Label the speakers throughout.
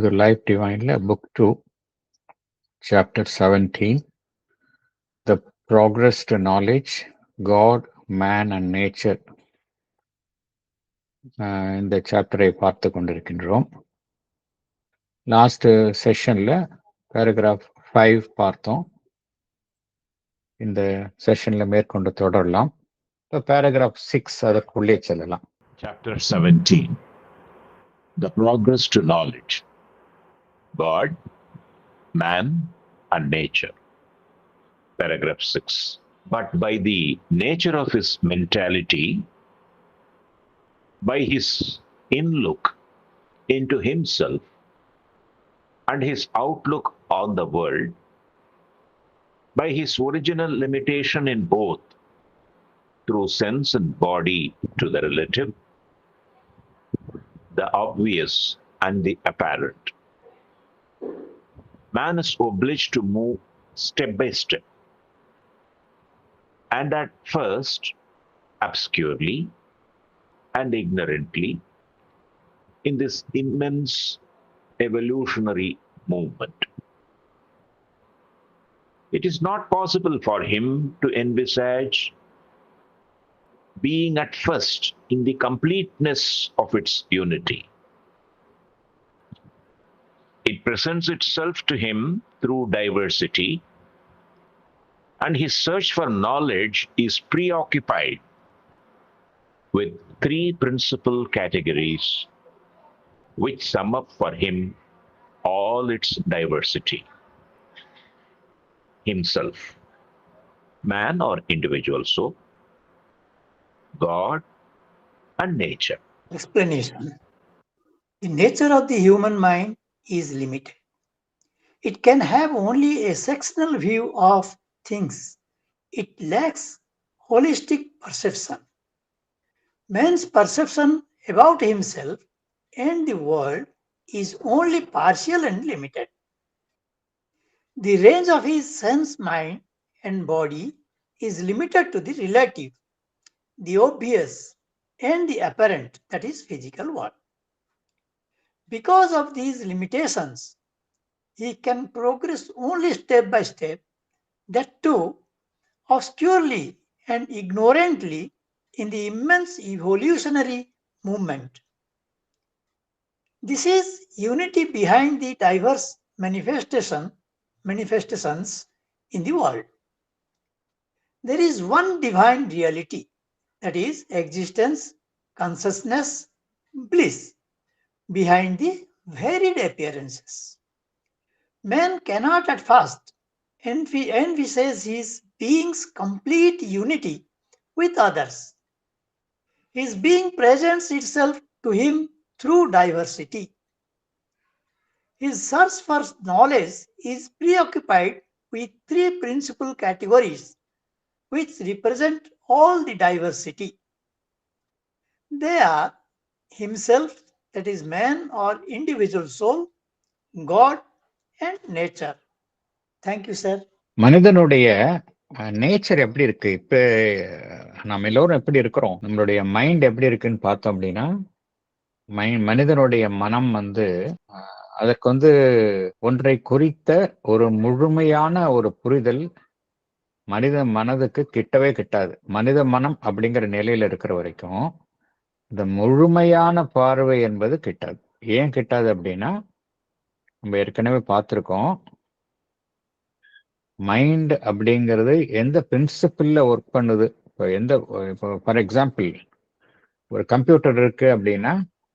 Speaker 1: The Life Divine, Book 2, Chapter 17, The Progress to Knowledge, God, Man and Nature. இந்த சாப்டரை பார்த்து கொண்டிருக்கின்றோம். Last செஷன்ல paragraph 5 பார்த்தோம். இந்த செஷன்ல மேற்கொண்டு தொடரலாம். இப்போ பேராகிராஃப் 6 அதற்குள்ளே செல்லலாம்.
Speaker 2: Chapter 17, The Progress to Knowledge, God, Man and Nature. Paragraph 6. But by the nature of his mentality, by his in-look into himself and his outlook on the world, by his original limitation in both, through sense and body to the relative, the obvious and the apparent, man is obliged to move step by step, and at first obscurely and ignorantly, in this immense evolutionary movement. It is not possible for him to envisage being at first in the completeness of its unity. It presents itself to him through diversity, and his search for knowledge is preoccupied with three principal categories which sum up for him all its diversity: himself, man or individual soul, God, and nature.
Speaker 3: Explanation. The nature of the human mind is limited. It can have only a sectional view of things. It lacks holistic perception. Man's perception about himself and the world is only partial and limited. The range of his sense, mind, and body is limited to the relative, the obvious, and the apparent, that is, physical world. Because of these limitations, he can progress only step by step, that too obscurely and ignorantly, in the immense evolutionary movement. This is unity behind the diverse manifestations in the world. There is one divine reality, that is, existence, consciousness, bliss, behind the varied appearances. Man cannot at first envisage his being's complete unity with others. His being presents itself to him through diversity. His search for knowledge is preoccupied with three principal categories which represent all the diversity. They are himself, that is, man or individual soul, God, and nature. Thank you, sir.
Speaker 1: மனிதனுடைய nature எப்படி இருக்கு? இப்ப நம்ம எல்லோரும் எப்படி இருக்கிறோம், நம்மளுடைய mind எப்படி இருக்குன்னு பார்த்தோம் அப்படின்னா, மனிதனுடைய மனம் அதற்கு ஒன்றை குறித்த ஒரு முழுமையான ஒரு புரிதல் மனித மனதுக்கு கிட்டவே கிட்டாது. மனித மனம் அப்படிங்கிற நிலையில இருக்கிற வரைக்கும் இந்த முழுமையான பார்வை என்பது கிட்டாது. ஏன் கிட்டாது அப்படின்னா, நம்ம ஏற்கனவே பார்த்திருக்கோம், மைண்ட் அப்படிங்கிறது எந்த பிரின்சிபிள்ல ஒர்க் பண்ணுது. இப்போ ஃபார் எக்ஸாம்பிள், ஒரு கம்ப்யூட்டர் இருக்கு அப்படின்னா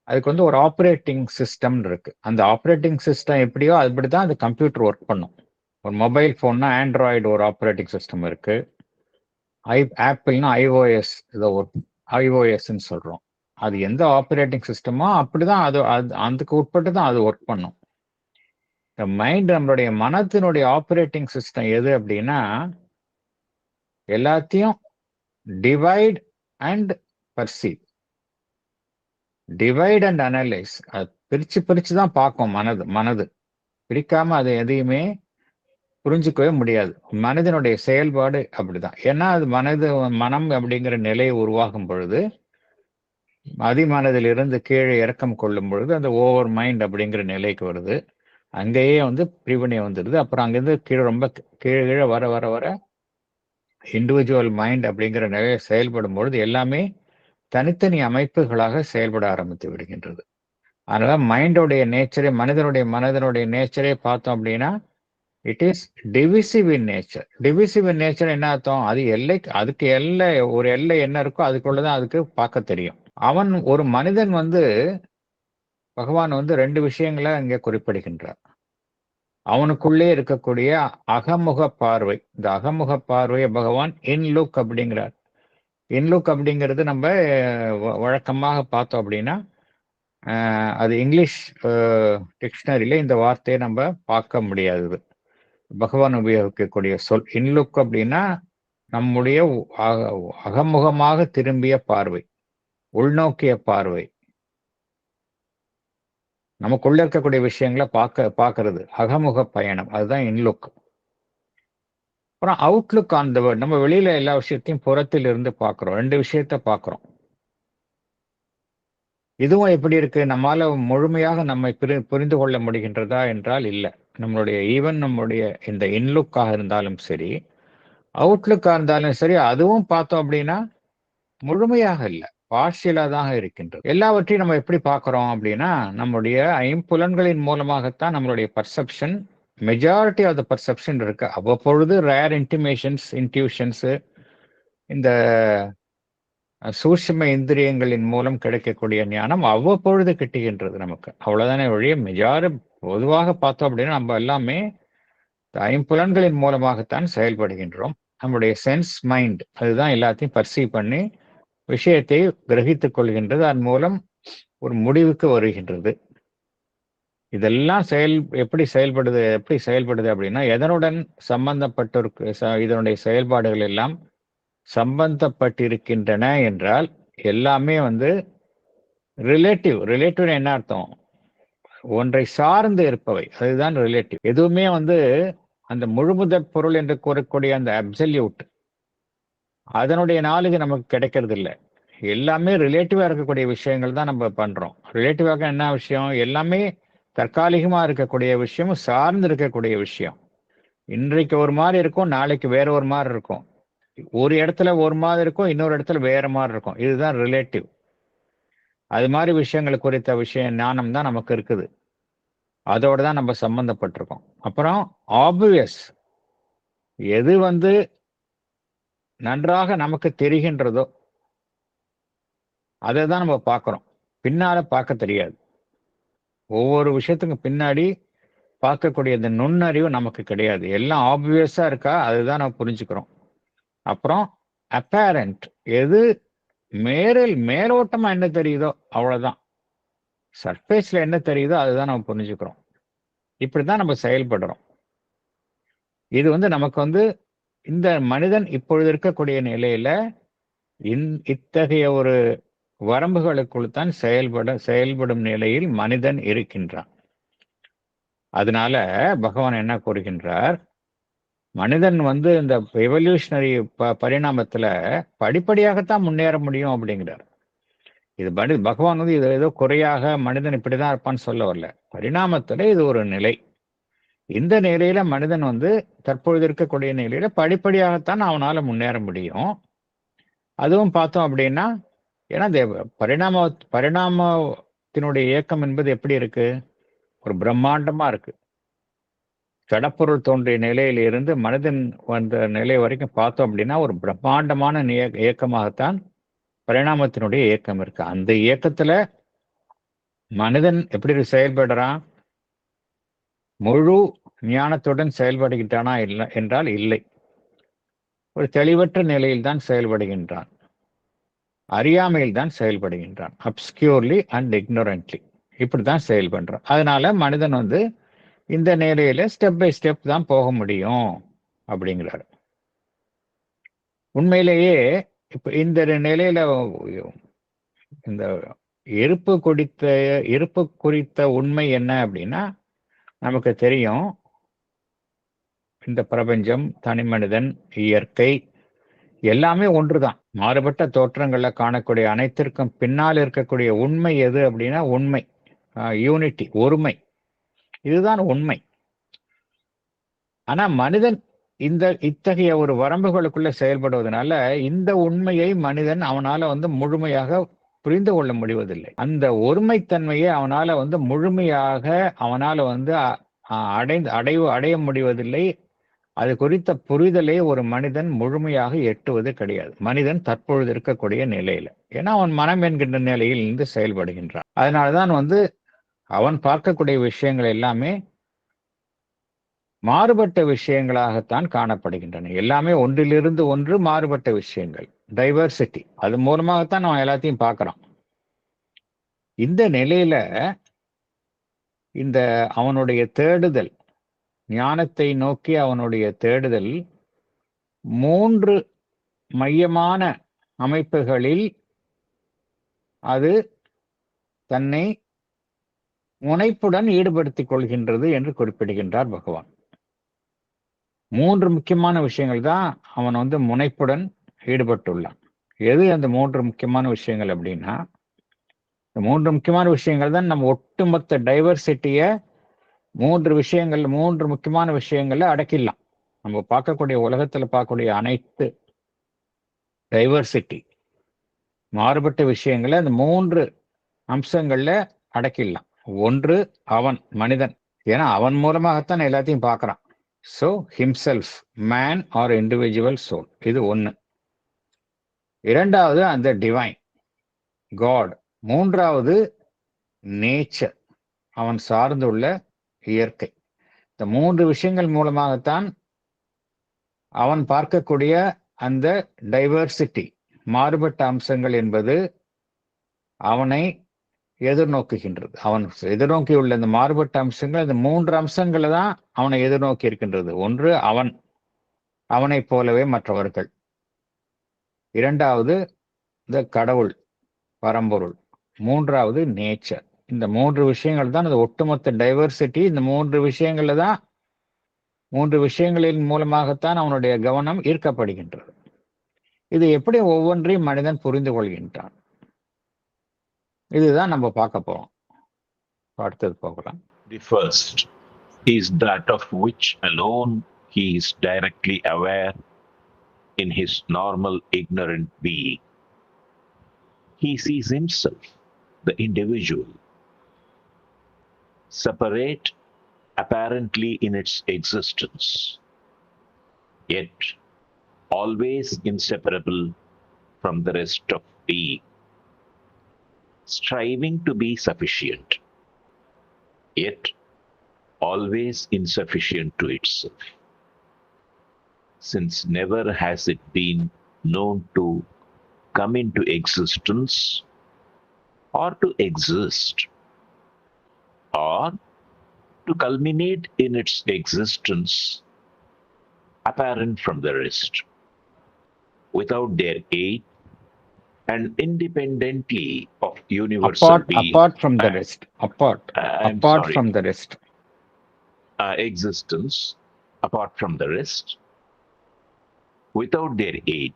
Speaker 1: அதுக்கு ஒரு ஆப்ரேட்டிங் சிஸ்டம் இருக்கு. அந்த ஆப்ரேட்டிங் சிஸ்டம் எப்படியோ அப்படிதான் அந்த கம்ப்யூட்டர் ஒர்க் பண்ணும். ஒரு மொபைல் போன்னா ஆண்ட்ராய்டு ஒரு ஆப்ரேட்டிங் சிஸ்டம் இருக்கு. ஆப்பிள்னா ஐஓஎஸ், இதை ஐஓஎஸ்ன்னு சொல்றோம். அது எந்த ஆப்ரேட்டிங் சிஸ்டமோ அப்படிதான் அது அதுக்கு உட்பட்டு தான் அது ஒர்க் பண்ணும். இந்த மைண்ட், நம்மளுடைய மனத்தினுடைய ஆப்ரேட்டிங் சிஸ்டம் எது அப்படின்னா, எல்லாத்தையும் divide and perceive, divide and analyse, அது பிரிச்சு தான் பார்க்கும். மனது பிரிக்காம அது எதையுமே புரிஞ்சுக்கவே முடியாது. மனதினுடைய செயல்பாடு அப்படிதான். ஏன்னா அது மனம் அப்படிங்கிற நிலையை உருவாகும் பொழுது அதிமனதிலிருந்து கீழே இறக்கம் கொள்ளும் பொழுது அந்த ஓவர் மைண்ட் அப்படிங்கிற நிலைக்கு வருது. அங்கேயே வந்து பிரிவினை வந்துடுது. அப்புறம் அங்கேருந்து கீழே ரொம்ப கீழே கீழே வர வர வர இண்டிவிஜுவல் மைண்ட் அப்படிங்கிற நிலையை செயல்படும் பொழுது எல்லாமே தனித்தனி அமைப்புகளாக செயல்பட ஆரம்பித்து விடுகின்றது. அதனால மைண்டோடைய நேச்சரே மனதனுடைய நேச்சரே பார்த்தோம் அப்படின்னா it is divisive in nature. Divisive in nature என்ன அர்த்தம்? அது அதுக்கு ஒரு எல்லை என்ன இருக்கோ அதுக்குள்ளதான் அதுக்கு பார்க்க தெரியும். ஒரு மனிதன் வந்து பகவான் வந்து 2 விஷயங்களை அங்கே குறிப்பிடுகின்றார். அவனுக்குள்ளே இருக்கக்கூடிய அகமுக பார்வை. இந்த அகமுக பார்வையை பகவான் இன்லுக் அப்படிங்கிறார். இன்லுக் அப்படிங்கிறது நம்ம வழக்கமாக பார்த்தோம் அப்படின்னா அது இங்கிலீஷ் டிக்ஷனரியில இந்த வார்த்தையை நம்ம பார்க்க முடியாது. பகவான் உபயோகிக்கக்கூடிய சொல் இன்லுக் அப்படின்னா நம்முடைய அகமுகமாக திரும்பிய பார்வை, உள்நோக்கிய பார்வை, நமக்குள்ள இருக்கக்கூடிய விஷயங்களை பார்க்கறது, அகமுக பயணம், அதுதான் இன்லுக். அப்புறம் அவுட்லுக் ஆன் த வேர்ல்ட். நம்ம வெளியில எல்லா விஷயத்தையும் புறத்தில் இருந்து பார்க்கிறோம். 2 விஷயத்த பார்க்கிறோம். இதுவும் எப்படி இருக்கு? நம்மால முழுமையாக நம்மை புரிந்து கொள்ள முடிகின்றதா என்றால் இல்லை. நம்முடைய இந்த இன்லுக்காக இருந்தாலும் சரி, அவுட்லுக்காக இருந்தாலும் சரி, அதுவும் பார்த்தோம் அப்படின்னா முழுமையாக இல்லை, பார்ஷியலா தான் இருக்கின்றது. எல்லாவற்றையும் நம்ம எப்படி பார்க்கிறோம் அப்படின்னா நம்முடைய ஐம்புலன்களின் மூலமாகத்தான் நம்மளுடைய perception, majority of the perception இருக்கு. அவ்வப்பொழுது ரேர் இன்ட்யூஷன்ஸ், இந்த சூட்சும இந்திரியங்களின் மூலம் கிடைக்கக்கூடிய ஞானம் அவ்வப்பொழுது கிட்டுகின்றது நமக்கு. அவ்வளவுதானே ஒழிய பொதுவாக பார்த்தோம் அப்படின்னா நம்ம எல்லாமே ஐம்புலன்களின் மூலமாகத்தான் செயல்படுகின்றோம். நம்முடைய சென்ஸ் மைண்ட் அதுதான் எல்லாத்தையும் பர்சீவ் பண்ணி விஷயத்தை கிரகித்துக் கொள்கின்றது. அதன் மூலம் ஒரு முடிவுக்கு வருகின்றது. இதெல்லாம் எப்படி செயல்படுது அப்படின்னா எதனுடன் சம்பந்தப்பட்டிருக்கு, இதனுடைய செயல்பாடுகள் எல்லாம் சம்பந்தப்பட்டிருக்கின்றன என்றால் எல்லாமே வந்து ரிலேட்டிவ் என்ன அர்த்தம்? ஒன்றை சார்ந்து இருப்பவை, அதுதான் ரிலேட்டிவ். எதுவுமே வந்து அந்த முழுமுதற் பொருள் என்று கூறக்கூடிய அந்த அப்சல்யூட் அதனுடைய நாளுக்கு நமக்கு கிடைக்கிறது இல்லை. எல்லாமே ரிலேட்டிவா இருக்கக்கூடிய விஷயங்கள் தான் நம்ம பண்றோம். ரிலேட்டிவாக என்ன விஷயம்? எல்லாமே தற்காலிகமா இருக்கக்கூடிய விஷயம், சார்ந்து இருக்கக்கூடிய விஷயம். இன்றைக்கு ஒரு மாதிரி இருக்கும், நாளைக்கு வேற ஒரு மாதிரி இருக்கும். ஒரு இடத்துல ஒரு மாதிரி இருக்கும், இன்னொரு இடத்துல வேற மாதிரி இருக்கும். இதுதான் ரிலேட்டிவ். அது மாதிரி விஷயங்கள் குறித்த ஞானம் தான் நமக்கு இருக்குது. அதோட தான் நம்ம சம்பந்தப்பட்டிருக்கோம். அப்புறம் ஆப்வியஸ், எது வந்து நன்றாக நமக்கு தெரிகின்றதோ அதை தான் நம்ம பார்க்கிறோம். பின்னால பார்க்க தெரியாது. ஒவ்வொரு விஷயத்துக்கும் பின்னாடி பார்க்கக்கூடிய இந்த நுண்ணறிவு நமக்கு கிடையாது. எல்லாம் ஆப்வியஸா இருக்கா, அதுதான் நம்ம புரிஞ்சுக்கிறோம். அப்புறம் அப்பேரண்ட், எது மேலோட்டமா என்ன தெரியுதோ அவ்வளவுதான். சர்ஃபேஸ்ல என்ன தெரியுதோ அதுதான் நம்ம புரிஞ்சுக்கிறோம். இப்படிதான் நம்ம செயல்படுறோம். இது வந்து நமக்கு வந்து இந்த மனிதன் இப்பொழுது இருக்கக்கூடிய நிலையில இத்தகைய ஒரு வரம்புகளுக்குள் தான் செயல்படும் நிலையில் மனிதன் இருக்கின்றான். அதனால பகவான் என்ன கூறுகின்றார்? மனிதன் வந்து இந்த எவல்யூஷனரி பரிணாமத்துல படிப்படியாகத்தான் முன்னேற முடியும் அப்படிங்கிறார். இது பகவான் வந்து இது ஏதோ குறையாக மனிதன் இப்படிதான் இருப்பான்னு சொல்ல வரல. பரிணாமத்துல இது ஒரு நிலை. இந்த நிலையில மனிதன் வந்து தற்பொழுது இருக்கக்கூடிய நிலையில படிப்படியாகத்தான் அவனால முன்னேற முடியும். அதுவும் பார்த்தோம் அப்படின்னா, ஏன்னா இந்த பரிணாமத்தினுடைய இயக்கம் என்பது எப்படி இருக்கு? ஒரு பிரம்மாண்டமா இருக்கு. ஜடப்பொருள் தோன்றிய நிலையில இருந்து மனிதன் வந்த நிலை வரைக்கும் பார்த்தோம் அப்படின்னா ஒரு பிரம்மாண்டமான இயக்கமாகத்தான் பரிணாமத்தினுடைய இயக்கம் இருக்கு. அந்த இயக்கத்துல மனிதன் எப்படி செயல்படுறான்? முழு ஞானத்துடன் செயல்படுகின்றானா இல்லை என்றால் இல்லை. ஒரு தெளிவற்ற நிலையில் தான் செயல்படுகின்றான். அறியாமையில் தான் செயல்படுகின்றான். அப்ஸ்கியூர்லி அண்ட் இக்னோரண்ட்லி இப்படிதான் செயல்படுறான். அதனால மனிதன் வந்து இந்த நிலையில ஸ்டெப் பை ஸ்டெப் தான் போக முடியும் அப்படிங்கிறாரு. உண்மையிலேயே இப்ப இந்த நிலையில இந்த இருப்பு குறித்த உண்மை என்ன அப்படின்னா, நமக்கு தெரியும் இந்த பிரபஞ்சம், தனி மனிதன், இயற்கை எல்லாமே ஒன்றுதான். மாறுபட்ட தோற்றங்கள்ல காணக்கூடிய அனைத்திற்கும் பின்னால் இருக்கக்கூடிய உண்மை எது அப்படின்னா உண்மை, யூனிட்டி, ஒருமை. இதுதான் உண்மை. ஆனா மனிதன் இத்தகைய ஒரு வரம்புகளுக்குள்ள செயல்படுவதனால இந்த உண்மையை மனிதன் அவனால முழுமையாக புரிந்து கொள்ள முடிவதில்லை. அந்த ஒருமைத்தன்மையை அவனால முழுமையாக அவனால அடைய முடிவதில்லை. அது குறித்த புரிதலை ஒரு மனிதன் முழுமையாக எட்டுவது கிடையாது, மனிதன் தற்பொழுது இருக்கக்கூடிய நிலையில. ஏன்னா அவன் மனம் என்கின்ற நிலையில் இருந்து செயல்படுகின்றான். அதனாலதான் அவன் பார்க்கக்கூடிய விஷயங்கள் எல்லாமே மாறுபட்ட விஷயங்களாகத்தான் காணப்படுகின்றன. எல்லாமே ஒன்றிலிருந்து ஒன்று மாறுபட்ட விஷயங்கள், டைவர்சிட்டி. அது மூலமாகத்தான் அவன் எல்லாத்தையும் பார்க்கறான். இந்த நிலையில இந்த அவனுடைய தேடுதல், ஞானத்தை நோக்கி அவனுடைய தேடுதல் 3 மையமான அமைப்புகளில் அது தன்னை முனைப்புடன் ஈடுபடுத்திக் கொள்கின்றது என்று குறிப்பிடுகின்றார் பகவான். 3 முக்கியமான விஷயங்கள் தான் அவன் முனைப்புடன் ஈடுபட்டுள்ளான். எது அந்த 3 முக்கியமான விஷயங்கள் அப்படின்னா, இந்த 3 முக்கியமான விஷயங்கள் தான் நம்ம ஒட்டுமொத்த டைவர்சிட்டிய 3 முக்கியமான விஷயங்கள்ல அடக்கிடலாம். நம்ம பார்க்கக்கூடிய உலகத்துல பார்க்கக்கூடிய அனைத்து டைவர்சிட்டி, மாறுபட்ட விஷயங்களை அந்த 3 அம்சங்கள்ல அடக்கிடலாம். ஒன்று அவன், மனிதன். ஏன்னா அவன் மூலமாகத்தான் எல்லாத்தையும் பார்க்கறான். So himself, man are individual soul, இது ஒன்று. இரண்டாவது அந்த டிவைன், காட். மூன்றாவது நேச்சர், அவன் சார்ந்துள்ள இயற்கை. இந்த 3 விஷயங்கள் மூலமாகத்தான் அவன் பார்க்கக்கூடிய அந்த டைவர்சிட்டி, மாறுபட்ட அம்சங்கள் என்பது அவனை எதிர்நோக்குகின்றது. அவன் எதிர்நோக்கியுள்ள இந்த மாறுபட்ட அம்சங்கள், இந்த 3 அம்சங்களை தான் அவனை எதிர்நோக்கி இருக்கின்றது. ஒன்று அவன், அவனைப் போலவே மற்றவர்கள். இரண்டாவது இந்த கடவுள், பரம்பொருள். மூன்றாவது நேச்சர். இந்த 3 விஷயங்கள் தான் அந்த ஒட்டுமொத்த டைவர்சிட்டி. இந்த 3 விஷயங்கள்ல தான், 3 விஷயங்களின் மூலமாகத்தான் அவனுடைய கவனம் ஈர்க்கப்படுகின்றது. இது எப்படி ஒவ்வொன்றையும் மனிதன் புரிந்து கொள்கின்றான், இதுதான் நம்ம பார்க்க போறோம். அடுத்தது போகலாம்.
Speaker 2: The first is that of which alone he is directly aware in his normal ignorant being. He sees himself, the individual, separate apparently in its existence, yet always inseparable from the rest of being, striving to be sufficient, yet always insufficient to itself, since never has it been known to come into existence or to exist or to culminate in its existence apparent from the rest, without their aid and independently of universal being.
Speaker 1: Apart from the rest. Apart from the rest.
Speaker 2: Existence apart from the rest, without their aid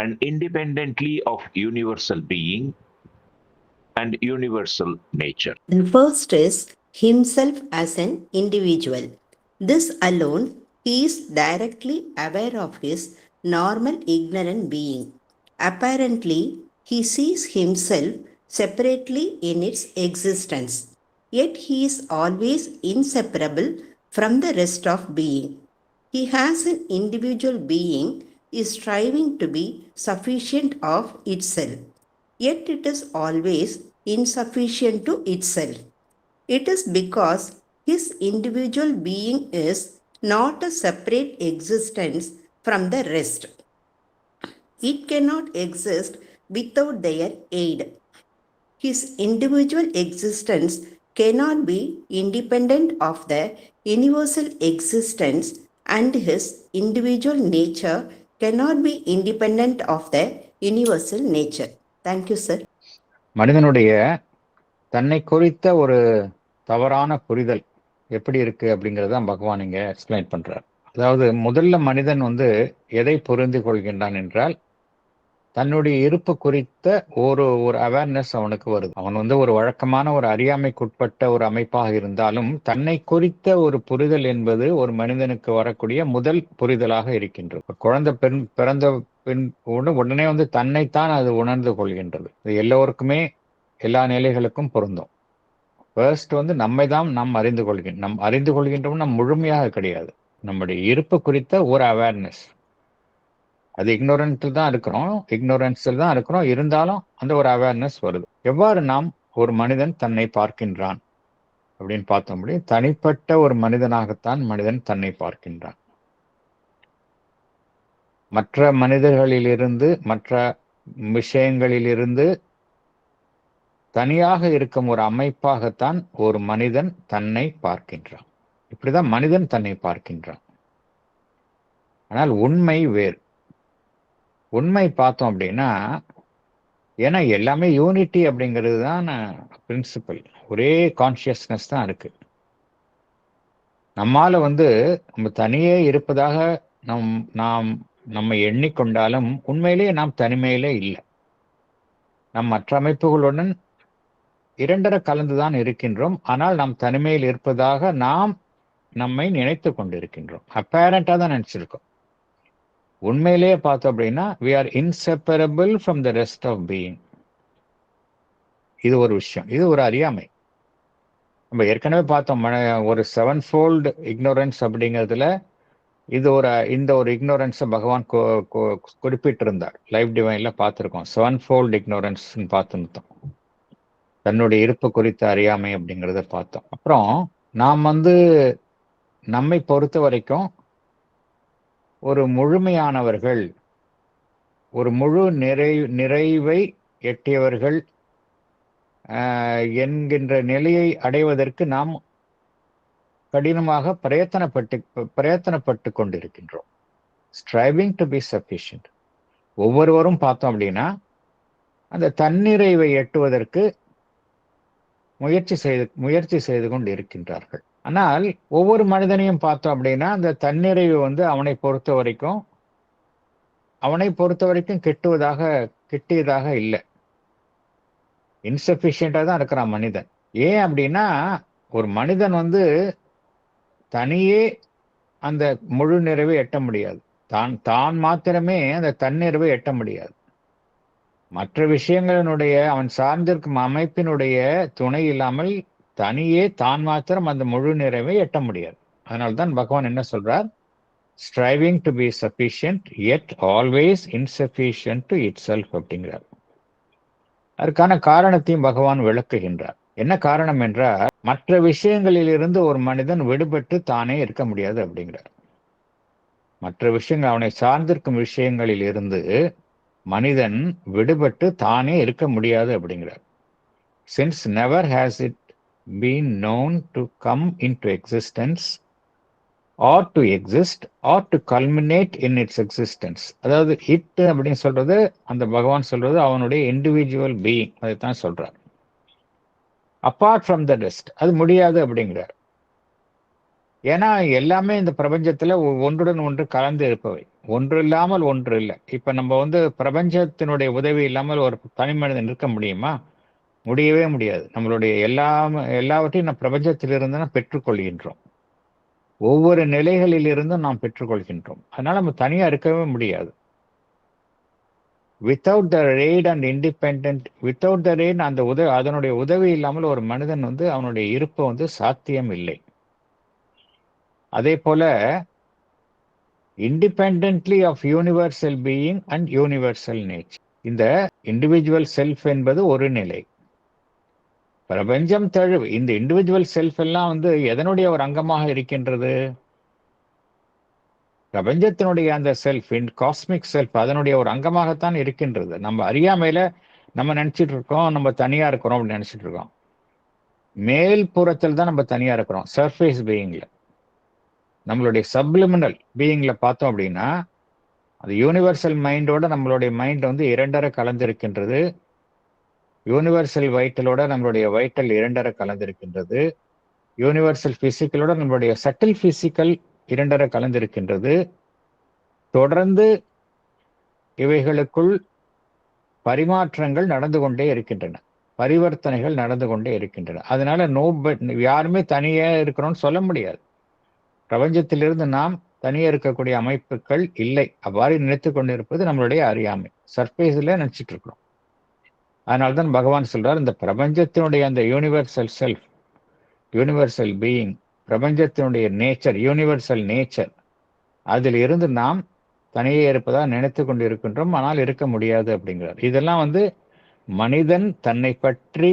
Speaker 2: and independently of universal being and universal nature.
Speaker 4: The first is himself as an individual. This alone he is directly aware of his normal ignorant being. Apparently, he sees himself separately in its existence, yet he is always inseparable from the rest of being. He has an individual being, is striving to be sufficient of itself, yet it is always insufficient to itself. It is because his individual being is not a separate existence from the rest. It cannot exist without their aid. His individual existence cannot be independent of the universal existence, and his individual nature cannot be independent of the universal nature. Thank you, sir.
Speaker 1: மனிதனுடைய தன்னை குறித்த ஒரு தவறான புரிதல் எப்படி இருக்கு அப்படிங்கறத பகவான் இங்க எக்ஸ்பிளைன் பண்றார். அதாவது முதல்ல மனிதன் வந்து எதை புரிந்து கொள்கின்றான் என்றால், தன்னுடைய இருப்பு குறித்த ஒரு ஒரு அவேர்னஸ் அவனுக்கு வருது. அவன் வந்து ஒரு வழக்கமான ஒரு அறியாமைக்குட்பட்ட ஒரு அமைப்பாக இருந்தாலும், தன்னை குறித்த ஒரு புரிதல் என்பது ஒரு மனிதனுக்கு வரக்கூடிய முதல் புரிதலாக இருக்கின்றது. குழந்தை பிறந்த பின் உடனே வந்து தன்னைத்தான் அது உணர்ந்து கொள்கின்றது. இது எல்லோருக்குமே எல்லா நிலைகளுக்கும் பொருந்தும். ஃபர்ஸ்ட் வந்து நம்மை தான் நாம் அறிந்து கொள்கின்றோம்னா முழுமையாக கிடையாது. நம்முடைய இருப்பு குறித்த ஒரு அவேர்னஸ். அது இக்னோரன்ஸில் தான் இருக்கிறோம். இருந்தாலும் அந்த ஒரு அவேர்னஸ் வருது. எவ்வாறு நாம் ஒரு மனிதன் தன்னை பார்க்கின்றான் அப்படின்னு பார்த்தோம்படி, தனிப்பட்ட ஒரு மனிதனாகத்தான் மனிதன் தன்னை பார்க்கின்றான். மற்ற மனிதர்களிலிருந்து, மற்ற விஷயங்களிலிருந்து தனியாக இருக்கும் ஒரு அமைப்பாகத்தான் ஒரு மனிதன் தன்னை பார்க்கின்றான். இப்படிதான் மனிதன் தன்னை பார்க்கின்றான். ஆனால் உண்மை வேறு. உண்மை பார்த்தோம் அப்படின்னா, ஏன்னா எல்லாமே யூனிட்டி அப்படிங்கிறது தான் பிரின்சிபல். ஒரே கான்சியஸ்னஸ் தான் இருக்கு. நம்மால வந்து நம்ம தனியே இருப்பதாக நாம் நம்மை எண்ணிக்கொண்டாலும் உண்மையிலேயே நாம் தனிமையிலே இல்லை. நம் மற்ற அமைப்புகளுடன் இரண்டரை கலந்துதான் இருக்கின்றோம். ஆனால் நாம் தனிமையில் இருப்பதாக நாம் நம்மை நினைத்து கொண்டிருக்கின்றோம். அப்பேரண்டா தான் நினைச்சிருக்கோம். உண்மையிலேயே பார்த்தோம் அப்படின்னா we are inseparable from the rest of being. இது ஒரு விஷயம். இது ஒரு அறியாமை. நம்ம ஏற்கனவே பார்த்தோம், ஒரு 7-fold ignorance அப்படிங்கிறதுல இந்த ஒரு இக்னோரன்ஸை பகவான் குறிப்பிட்டிருந்தார். லைஃப் டிவைன்ல பார்த்துருக்கோம். 7-fold ignorance பார்த்துருந்தோம். தன்னுடைய இருப்பு குறித்த அறியாமை அப்படிங்கிறத பார்த்தோம். அப்புறம் நாம் வந்து நம்மை பொறுத்த வரைக்கும் ஒரு முழுமையானவர்கள், ஒரு முழு நிறைவை எட்டியவர்கள் என்கின்ற நிலையை அடைவதற்கு நாம் கடினமாக பிரயத்தனப்பட்டு கொண்டிருக்கின்றோம். Striving to be sufficient. ஒவ்வொருவரும் பார்த்தோம் அப்படின்னா அந்த தன்னிறைவை எட்டுவதற்கு முயற்சி செய்து கொண்டு இருக்கின்றார்கள். ஆனால் ஒவ்வொரு மனிதனையும் பார்த்தோம் அப்படின்னா அந்த தன்னிறைவு வந்து அவனை பொறுத்த வரைக்கும் கிட்டியதாக இல்லை. இன்சஃபிஷியண்டா தான் இருக்கிறான் மனிதன். ஏன் அப்படின்னா ஒரு மனிதன் வந்து தனியே அந்த முழு நிறைவை எட்ட முடியாது. தான் மாத்திரமே அந்த தன்னிறைவை எட்ட முடியாது. மற்ற விஷயங்களினுடைய அவன் சார்ந்திருக்கும் அமைப்பினுடைய துணை இல்லாமல் தனியே தான் மாத்திரம் அந்த முழு நிறைவை எட்ட முடியாது. அதனால்தான் பகவான் என்ன சொல்றார்? Striving to be sufficient yet always insufficient to itself அப்படிங்கிறார். அதற்கான காரணத்தையும் பகவான் விளக்குகின்றார். என்ன காரணம் என்றால், மற்ற விஷயங்களிலிருந்து ஒரு மனிதன் விடுபட்டு தானே இருக்க முடியாது அப்படிங்கிறார். மற்ற விஷயங்கள், அவனை சார்ந்திருக்கும் விஷயங்களில் இருந்து மனிதன் விடுபட்டு தானே இருக்க முடியாது அப்படிங்கிறார். Since never has it been known to come into existence or to exist or to culminate in its existence. அதாவது இட் அப்படின்னு சொல்றது, அந்த பகவான் சொல்றது அவனுடைய இண்டிவிஜுவல் பீயிங், அதைத்தான் சொல்றார். அப்பார்ட் ஃப்ரம் த ரெஸ்ட், அது முடியாது அப்படிங்கிறார். ஏன்னா எல்லாமே இந்த பிரபஞ்சத்துல ஒன்றுடன் ஒன்று கலந்து இருப்பவை. ஒன்று இல்லாமல் ஒன்று இல்லை. இப்ப நம்ம வந்து பிரபஞ்சத்தினுடைய உதவி இல்லாமல் ஒரு தனி மனிதன் இருக்க முடியுமா? முடியவே முடியாது. நம்மளுடைய எல்லாவற்றையும் நம்ம பிரபஞ்சத்திலிருந்து நாம் பெற்றுக்கொள்கின்றோம். ஒவ்வொரு நிலைகளில் இருந்தும் நாம் பெற்றுக்கொள்கின்றோம். அதனால நம்ம தனியா இருக்கவே முடியாது. Without the raid and independent, without the raid அந்த அதனுடைய உதவி இல்லாமல் ஒரு மனிதன் வந்து அவனுடைய இருப்பு வந்து சாத்தியம் இல்லை. அதே போல independently of universal being and universal nature. இந்த இண்டிவிஜுவல் செல்ஃப் என்பது ஒரு நிலை. பிரபஞ்சம் தழுவு இந்த இண்டிவிஜுவல் செல்ஃப் எல்லாம் வந்து எதனுடைய ஒரு அங்கமாக இருக்கின்றது? பிரபஞ்சத்தினுடைய அந்த செல்ஃப், காஸ்மிக் செல்ஃப், அதனுடைய ஒரு அங்கமாகத்தான் இருக்கின்றது. நம்ம அறியாமையில நம்ம நினைச்சிட்டு இருக்கோம் நம்ம தனியா இருக்கிறோம் அப்படின்னு நினைச்சிட்டு இருக்கோம். மேல் புறத்தில் தான் நம்ம தனியா இருக்கிறோம். சர்ஃபேஸ் பீயிங்ல, நம்மளுடைய சப்லிமினல் பீயிங்ல பார்த்தோம் அப்படின்னா அது யூனிவர்சல் மைண்டோட நம்மளுடைய மைண்ட் வந்து இரண்டரை கலந்திருக்கின்றது. யூனிவர்சல் வைட்டலோட நம்மளுடைய வைட்டல் இரண்டரை கலந்திருக்கின்றது. யூனிவர்சல் பிசிக்கலோட நம்மளுடைய சட்டில் பிசிக்கல் இரண்டரை கலந்திருக்கின்றது. தொடர்ந்து இவைகளுக்குள் பரிமாற்றங்கள் நடந்து கொண்டே இருக்கின்றன, பரிவர்த்தனைகள் நடந்து கொண்டே இருக்கின்றன. அதனால யாருமே தனியே இருக்கிறோம்னு சொல்ல முடியாது. பிரபஞ்சத்திலிருந்து நாம் தனியே இருக்கக்கூடிய அமைப்புகள் இல்லை. அவ்வாறு நினைத்து கொண்டிருப்பது நம்மளுடைய அறியாமை, சர்ஃபேஸ்ல நினைச்சிட்டு இருக்கிறோம். அதனால்தான் பகவான் சொல்றார், இந்த பிரபஞ்சத்தினுடைய அந்த யூனிவர்சல் செல்ஃப், யூனிவர்சல் பீயிங், பிரபஞ்சத்தினுடைய நேச்சர், யூனிவர்சல் நேச்சர், அதில் இருந்து நாம் தனியே இருப்பதா நினைத்து கொண்டு இருக்கின்றோம், ஆனால் இருக்க முடியாது அப்படிங்கிறார். இதெல்லாம் மனிதன் தன்னை பற்றி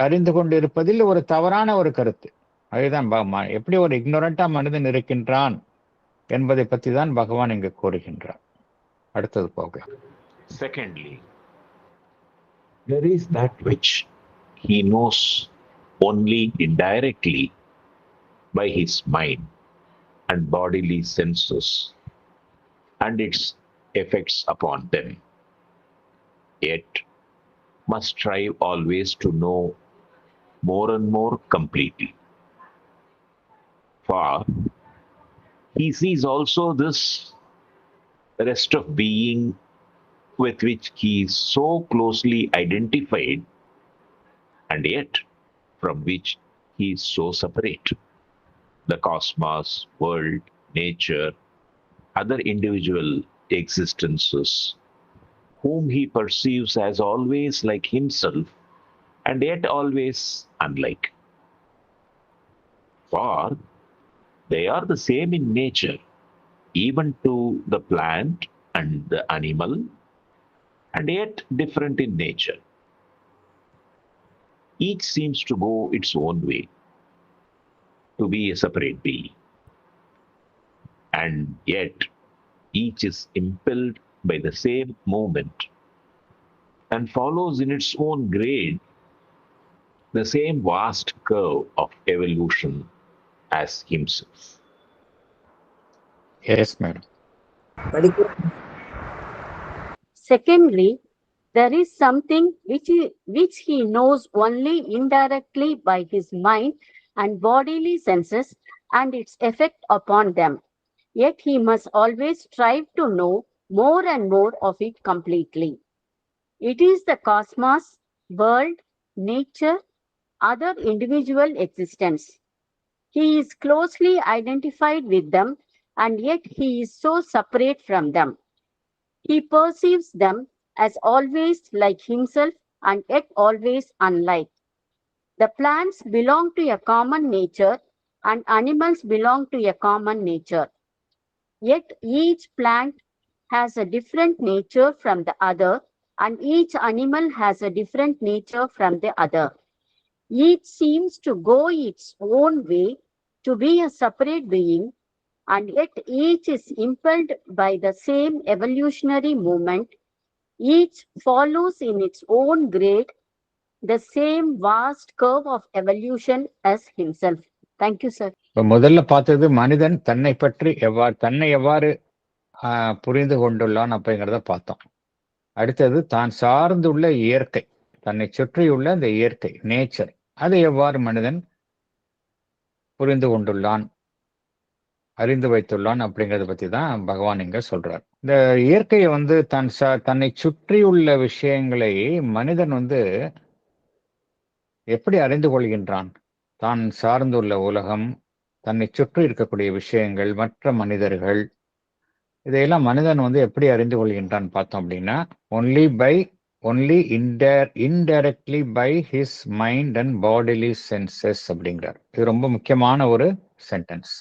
Speaker 1: அறிந்து கொண்டிருப்பதில் ஒரு தவறான ஒரு கருத்து. அதுதான் எப்படி ஒரு இக்னோரண்டா மனிதன் இருக்கின்றான் என்பதை பற்றி தான் பகவான் இங்கு கூறுகின்றார். அடுத்தது போகலாம்.
Speaker 2: Secondly, there is that which he knows only indirectly by his mind and bodily senses and its effects upon them, yet must strive always to know more and more completely. For he sees also this rest of being with which he is so closely identified, and yet from which he is so separate. The cosmos, world, nature, other individual existences, whom he perceives as always like himself and yet always unlike. For they are the same in nature, even to the plant and the animal, and yet different in nature. Each seems to go its own way, to be a separate being, and yet each is impelled by the same movement and follows in its own grade the same vast curve of evolution as himself.
Speaker 1: Yes, madam.
Speaker 5: Secondly, there is something which he knows only indirectly by his mind and bodily senses and its effect upon them. Yet he must always strive to know more and more of it completely. It is the cosmos, world, nature, other individual existence. He is closely identified with them, and yet he is so separate from them. He perceives them as always like himself and yet always unlike. The plants belong to a common nature and animals belong to a common nature. Yet each plant has a different nature from the other, and each animal has a different nature from the other. Each seems to go its own way to be a separate being, and yet each is impelled by the same evolutionary movement. Each follows in its own grade the same vast curve of evolution as himself. Thank you, sir.
Speaker 1: இப்ப முதல்ல பார்த்தது மனிதன் தன்னை எவ்வாறு புரிந்து கொண்டுள்ளான் அப்படிங்கிறத பார்த்தோம். அடுத்தது தான் சார்ந்துள்ள இயற்கை, தன்னை சுற்றியுள்ள அந்த இயற்கை, நேச்சர், அதை எவ்வாறு மனிதன் புரிந்து கொண்டுள்ளான், அறிந்து வைத்துள்ளான் அப்படிங்கறத பத்தி தான் பகவான் இங்க சொல்றார். இந்த இயற்கையை தன்னை சுற்றியுள்ள விஷயங்களை மனிதன் எப்படி அறிந்து கொள்கின்றான்? தான் சார்ந்துள்ள உலகம், தன்னை சுற்றி இருக்கக்கூடிய விஷயங்கள், மற்ற மனிதர்கள், இதையெல்லாம் மனிதன் எப்படி அறிந்து கொள்கின்றான் பார்த்தோம் அப்படின்னா, only indirectly by his mind and bodily senses அப்படிங்கிறார். இது ரொம்ப முக்கியமான ஒரு சென்டென்ஸ்.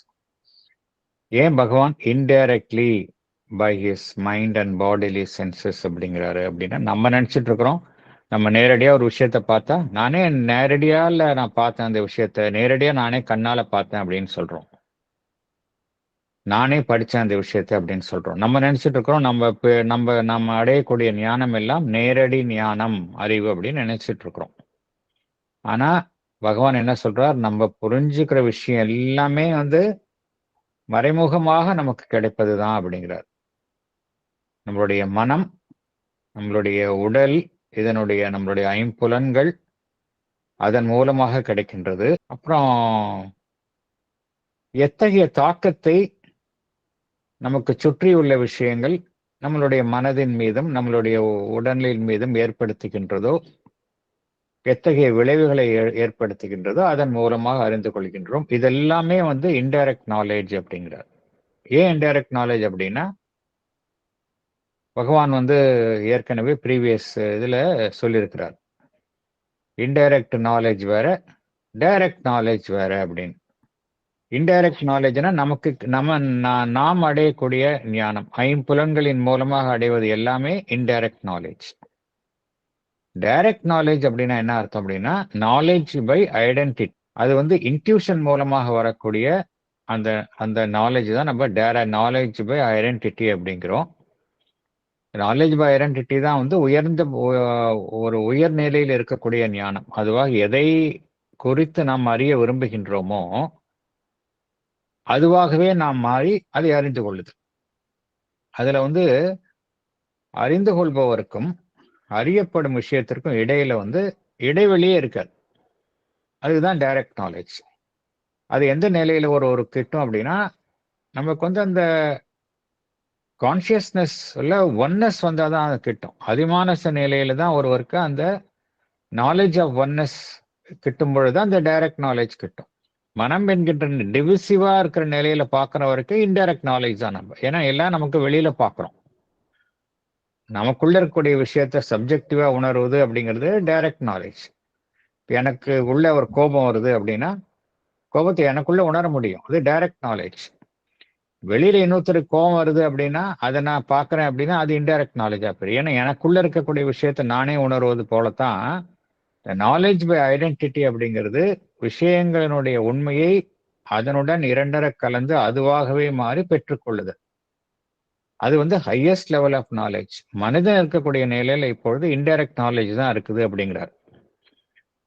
Speaker 1: ஏன் Bhagavan indirectly by his mind and bodily senses அப்படிங்கிறாரு அப்படின்னா, நம்ம நினைச்சிட்டு இருக்கிறோம் நம்ம நேரடியா ஒரு விஷயத்த பார்த்தா, நான் பார்த்தேன் அந்த விஷயத்த நேரடியா நானே கண்ணால பார்த்தேன் அப்படின்னு சொல்றோம், நானே படிச்சேன் அந்த விஷயத்த அப்படின்னு சொல்றோம். நம்ம நினைச்சிட்டு இருக்கிறோம் நம்ம அடையக்கூடிய ஞானம் எல்லாம் நேரடி ஞானம், அறிவு அப்படின்னு நினைச்சிட்டு இருக்கிறோம். ஆனா பகவான் என்ன சொல்றார், நம்ம புரிஞ்சுக்கிற விஷயம் எல்லாமே மறைமுகமாக நமக்கு கிடைப்பதுதான் அப்படிங்கிறார். நம்மளுடைய மனம், நம்மளுடைய உடல், நம்மளுடைய ஐம்புலன்கள், அதன் மூலமாக கிடைக்கின்றது. அப்புறம் எத்தகைய தாக்கத்தை நமக்கு சுற்றியுள்ள விஷயங்கள் நம்மளுடைய மனதின் மீதும் நம்மளுடைய உடலின் மீதும் ஏற்படுத்துகின்றதோ, எத்தகைய விளைவுகளை ஏற்படுத்துகின்றதோ அதன் மூலமாக அறிந்து கொள்கின்றோம். இதெல்லாமே வந்து இன்டைரக்ட் நாலேஜ் அப்படிங்கிறார். ஏன் இன்டைரக்ட் நாலேஜ் அப்படின்னா, பகவான் வந்து ஏற்கனவே ப்ரீவியஸ் இதுல சொல்லியிருக்கிறார். இன்டைரக்ட் நாலேஜ் வேற, டைரக்ட் நாலேஜ் வேற அப்படின்னு. இன்டைரக்ட் நாலேஜ்னா நமக்கு நாம் அடையக்கூடிய ஞானம், ஐம்புலன்களின் மூலமாக அடைவது எல்லாமே இன்டைரக்ட் நாலேஜ். டைரக்ட் நாலேஜ் அப்படின்னா என்ன அர்த்தம் அப்படின்னா, நாலேஜ் பை ஐடென்டிட்டி. அது வந்து இன்ட்யூஷன் மூலமாக வரக்கூடிய அந்த அந்த நாலேஜ் தான் நம்ம நாலேஜ் பை ஐடென்டிட்டி அப்படிங்கிறோம். நாலேஜ் பை ஐடென்டிட்டி தான் வந்து உயர்ந்த ஒரு உயர்நிலையில் இருக்கக்கூடிய ஞானம். அதுவாக எதை குறித்து நாம் அறிய விரும்புகின்றோமோ அதுவாகவே நாம் மாறி அதை அறிந்து கொள்ளுது. அதுல வந்து அறிந்து கொள்பவருக்கும் அறியப்படும் விஷயத்திற்கும் இடையில வந்து இடைவெளியே இருக்காது. அதுதான் டைரக்ட் நாலேஜ். அது எந்த நிலையில ஒரு கிட்டும் அப்படின்னா, நமக்கு வந்து அந்த கான்சியஸ்னஸ்ல ஒன்னஸ் வந்தாதான் அது கிட்டும். அதிமானச நிலையில தான் ஒருவருக்கு அந்த நாலேஜ் ஆஃப் ஒன்னஸ் கிட்டும் பொழுது அந்த டைரக்ட் நாலேஜ் கிட்டும். மனம் என்கின்ற டிவிசிவா இருக்கிற நிலையில பாக்குறவருக்கு இன்டைரக்ட் நாலேஜ் தான் நம்ம. ஏன்னா எல்லாம் நமக்கு வெளியில பாக்குறோம். நமக்குள்ள இருக்கக்கூடிய விஷயத்த சப்ஜெக்டிவா உணர்வது அப்படிங்கிறது டைரக்ட் நாலேஜ். எனக்கு உள்ள ஒரு கோபம் வருது அப்படின்னா கோபத்தை எனக்குள்ள உணர முடியும், அது டைரக்ட் நாலேஜ். வெளியில இன்னொருத்தருக்கு கோபம் வருது அப்படின்னா அதை நான் பாக்குறேன் அப்படின்னா அது இன்டைரக்ட் நாலேஜா போயிடும். ஏன்னா எனக்குள்ள இருக்கக்கூடிய விஷயத்த நானே உணர்வது போலத்தான் நாலேஜ் பை ஐடென்டிட்டி அப்படிங்கிறது விஷயங்களினுடைய உண்மையை அதனுடன் இரண்டர கலந்து அதுவாகவே மாறி பெற்றுக்கொள்ளுது. அது வந்து ஹையஸ்ட் லெவல் ஆஃப் நாலேஜ். மனிதன் இருக்கக்கூடிய நிலையில இப்பொழுது இன்டைரக்ட் நாலேஜ் தான் இருக்குது அப்படிங்கிறார்.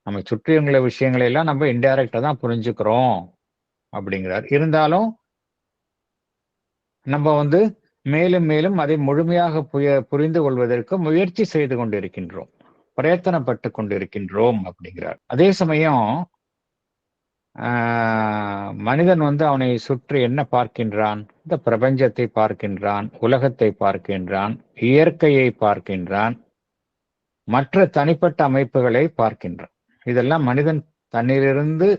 Speaker 1: நம்ம சுற்றியுள்ள விஷயங்களை எல்லாம் நம்ம இன்டைரக்டா தான் புரிஞ்சுக்கிறோம் அப்படிங்கிறார். இருந்தாலும் நம்ம வந்து மேலும் மேலும் அதை முழுமையாக புரிந்து கொள்வதற்கு முயற்சி செய்து கொண்டிருக்கின்றோம், பிரயத்தனப்பட்டு கொண்டிருக்கின்றோம் அப்படிங்கிறார். அதே சமயம் மனிதன் வந்து அவனை சுற்றி என்ன பார்க்கின்றான்? இந்த பிரபஞ்சத்தை பார்க்கின்றான், உலகத்தை பார்க்கின்றான், இயற்கையை பார்க்கின்றான், மற்ற தனிப்பட்ட அமைப்புகளை பார்க்கின்றான். இதெல்லாம் மனிதன் தன்னிலிருந்து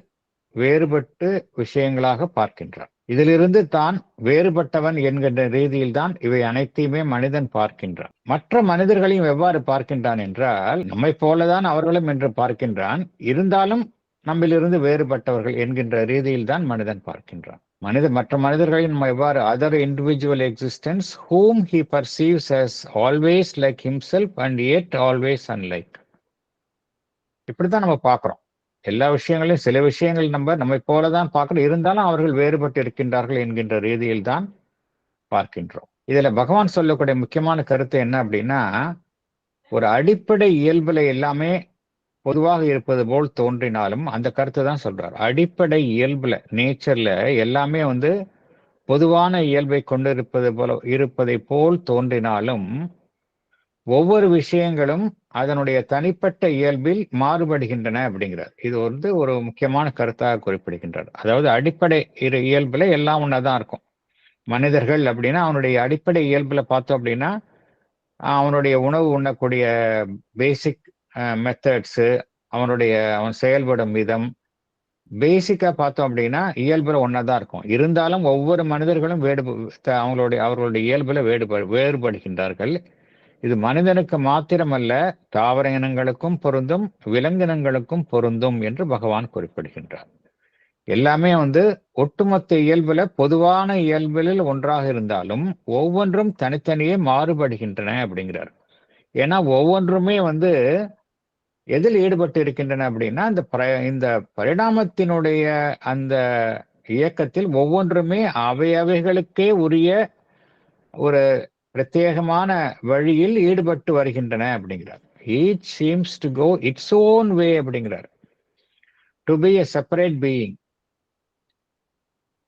Speaker 1: வேறுபட்டு விஷயங்களாக பார்க்கின்றான். இதிலிருந்து தான் வேறுபட்டவன் என்கின்ற ரீதியில் தான் இவை அனைத்தையுமே மனிதன் பார்க்கின்றான். மற்ற மனிதர்களையும் எவ்வாறு பார்க்கின்றான் என்றால், நம்மை போலதான் அவர்களும் என்று பார்க்கின்றான். இருந்தாலும் நம்மிலிருந்து வேறுபட்டவர்கள் என்கின்ற ரீதியில் தான் மனிதன் பார்க்கின்றான். மற்ற மனிதர்களின் எவ்வாறு other individual existence whom he perceives as always like himself and yet always unlike. இப்படித்தான் நம்ம பார்க்கிறோம். எல்லா விஷயங்களையும் சில விஷயங்கள் நம்மை போலதான் பார்க்கிறோம், இருந்தாலும் அவர்கள் வேறுபட்டு இருக்கின்றார்கள் என்கின்ற ரீதியில் தான் பார்க்கின்றோம். இதுல பகவான் சொல்லக்கூடிய முக்கியமான கருத்து என்ன அப்படின்னா, ஒரு அடிப்படை இயல்புல எல்லாமே பொதுவாக இருப்பது போல் தோன்றினாலும் அந்த கருத்து தான் சொல்றார். அடிப்படை இயல்புல நேச்சர்ல எல்லாமே வந்து பொதுவான இயல்பை இருப்பதை போல் தோன்றினாலும் ஒவ்வொரு விஷயங்களும் அதனுடைய தனிப்பட்ட இயல்பில் மாறுபடுகின்றன அப்படிங்கிறார். இது வந்து ஒரு முக்கியமான கருத்தாக குறிப்பிடுகின்றார். அதாவது அடிப்படை இயல்புல எல்லாம் ஒன்னாதான் இருக்கும். மனிதர்கள் அப்படின்னா அவனுடைய அடிப்படை இயல்புல பார்த்தோம் அப்படின்னா அவனுடைய உணவு உண்ணக்கூடிய பேசிக் மெத்தட்ஸு, அவன் செயல்படும் விதம் பேசிக்கா பார்த்தோம் அப்படின்னா இயல்புல ஒன்னாதான் இருக்கும். இருந்தாலும் ஒவ்வொரு மனிதர்களும் அவர்களுடைய இயல்புல வேறுபடுகின்றார்கள். இது மனிதனுக்கு மாத்திரமல்ல, தாவர இனங்களுக்கும் பொருந்தும், விலங்கினங்களுக்கும் பொருந்தும் என்று பகவான் குறிப்பிடுகின்றார். எல்லாமே வந்து ஒட்டுமொத்த இயல்புல பொதுவான இயல்பில் ஒன்றாக இருந்தாலும் ஒவ்வொன்றும் தனித்தனியே மாறுபடுகின்றன அப்படிங்கிறார். ஏன்னா ஒவ்வொன்றுமே வந்து எதில் ஈடுபட்டு இருக்கின்றன அப்படின்னா இந்த பரிணாமத்தினுடைய அந்த இயக்கத்தில் ஒவ்வொன்றுமே அவைகளுக்கே உரிய ஒரு பிரத்யேகமான வழியில் ஈடுபட்டு வருகின்றன அப்படிங்கிறார். Each seems to go its own way அப்படிங்கிறார். To be a separate being.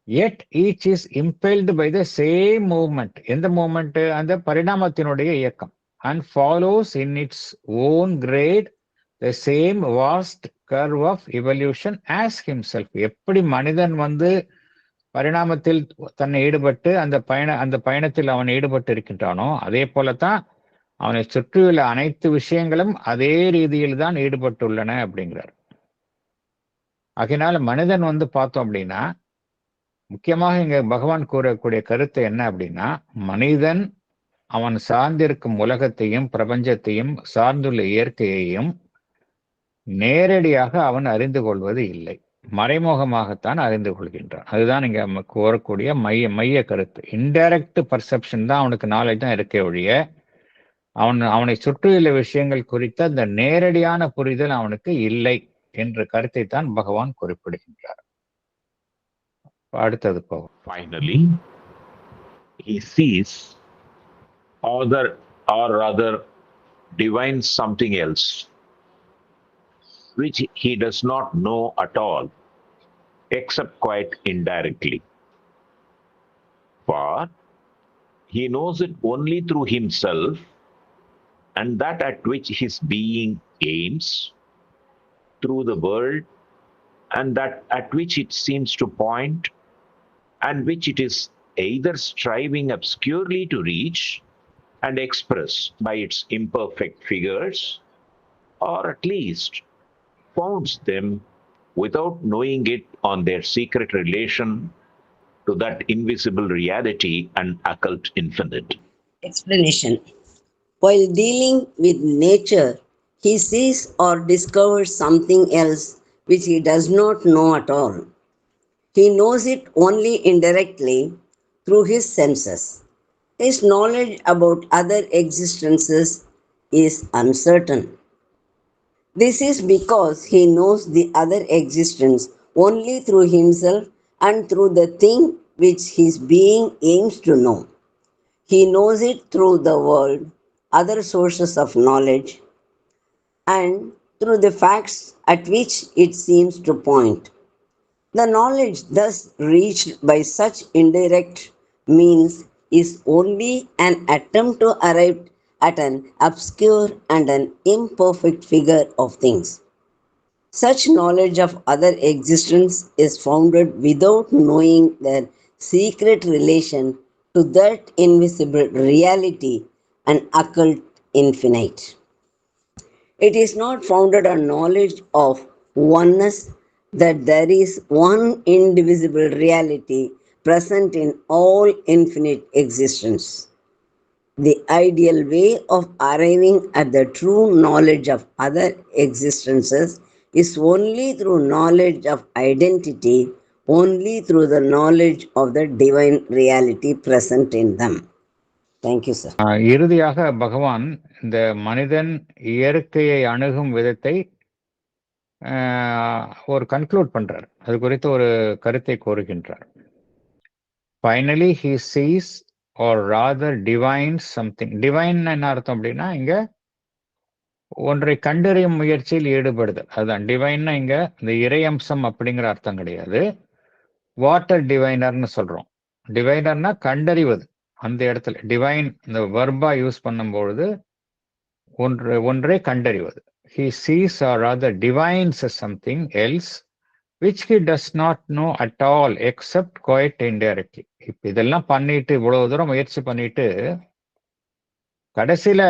Speaker 1: Yet each is impelled by the same movement. எந்த மூமெண்ட்? அந்த பரிணாமத்தினுடைய இயக்கம். And follows in its own grade the same vast curve of evolution as himself. எப்படி மனிதன் வந்து பரிணாமத்தில் தன்னை ஈடுபட்டு அந்த பயணத்தில் அவன் ஈடுபட்டு இருக்கின்றானோ அதே போலத்தான் அவனை சுற்றியுள்ள அனைத்து விஷயங்களும் அதே ரீதியில் தான் ஈடுபட்டுள்ளன அப்படிங்கிறார். ஆகையினால மனிதன் வந்து பார்த்தோம் அப்படின்னா முக்கியமாக இங்க பகவான் கூறக்கூடிய கருத்து என்ன அப்படின்னா, மனிதன் அவன் சார்ந்திருக்கும் உலகத்தையும் பிரபஞ்சத்தையும் சார்ந்துள்ள இயற்கையையும் நேரடியாக அவன் அறிந்து கொள்வது இல்லை, மறைமுகமாகத்தான் அறிந்து கொள்கின்றான். அதுதான் இங்க கூறக்கூடிய மைய கருத்து. இன்டைரக்ட் பர்செப்ஷன் தான் அவனுக்கு நாலேஜ் தான் இருக்கே ஒழிய அவனை சுற்றியுள்ள விஷயங்கள் குறித்த அந்த நேரடியான புரிதல் அவனுக்கு இல்லை என்ற கருத்தை தான் பகவான் குறிப்பிடுகின்றார். அடுத்தது போகும்.
Speaker 2: Finally, he sees other or rather divines something else which he does not know at all except quite indirectly. For he knows it only through himself and that at which his being aims, through the world and that at which it seems to point, and which it is either striving obscurely to reach and express by its imperfect figures, or at least founds them without knowing it on their secret relation to that invisible reality and occult infinite.
Speaker 6: Explanation. While dealing with nature, he sees or discovers something else which he does not know at all. He knows it only indirectly through his senses. His knowledge about other existences is uncertain. This is because he knows the other existence only through himself and through the thing which his being aims to know. He knows it through the world, other sources of knowledge, and through the facts at which it seems to point. The knowledge thus reached by such indirect means is only an attempt to arrive at an obscure and an imperfect figure of things. Such knowledge of other existence is founded without knowing their secret relation to that invisible reality and occult infinite. It is not founded on knowledge of oneness, that there is one indivisible reality present in all infinite existence. The ideal way of arriving at the true knowledge of other existences is only through knowledge of identity, only through the knowledge of the divine reality present in them. Thank you, sir.
Speaker 1: இறுதியாக பகவான் இந்த மனிதன் இயற்கையை அணுகும் விதத்தை ஒரு conclude பண்றார். அது குறித்து ஒரு கருத்தை கோருகின்றார். Finally he sees or rather divines something. Divine என்ன அர்த்தம் அப்படின்னா இங்க ஒன்றை கண்டறியும் முயற்சியில் ஈடுபடுதல். அதுதான் டிவைன்னா இங்க இந்த இறையம்சம் அப்படிங்கிற அர்த்தம் கிடையாது. வாட்டர் டிவைனர்னு சொல்றோம். டிவைனர்னா கண்டறிவது. அந்த இடத்துல டிவைன் இந்த வர்பா யூஸ் பண்ணும்பொழுது ஒன்றை கண்டறிவது. He sees or rather divines something else which he does not know at all except quite indirectly. இப்ப இதெல்லாம் பண்ணிட்டு இவ்வளவு தூரம் முயற்சி பண்ணிட்டு கடைசியில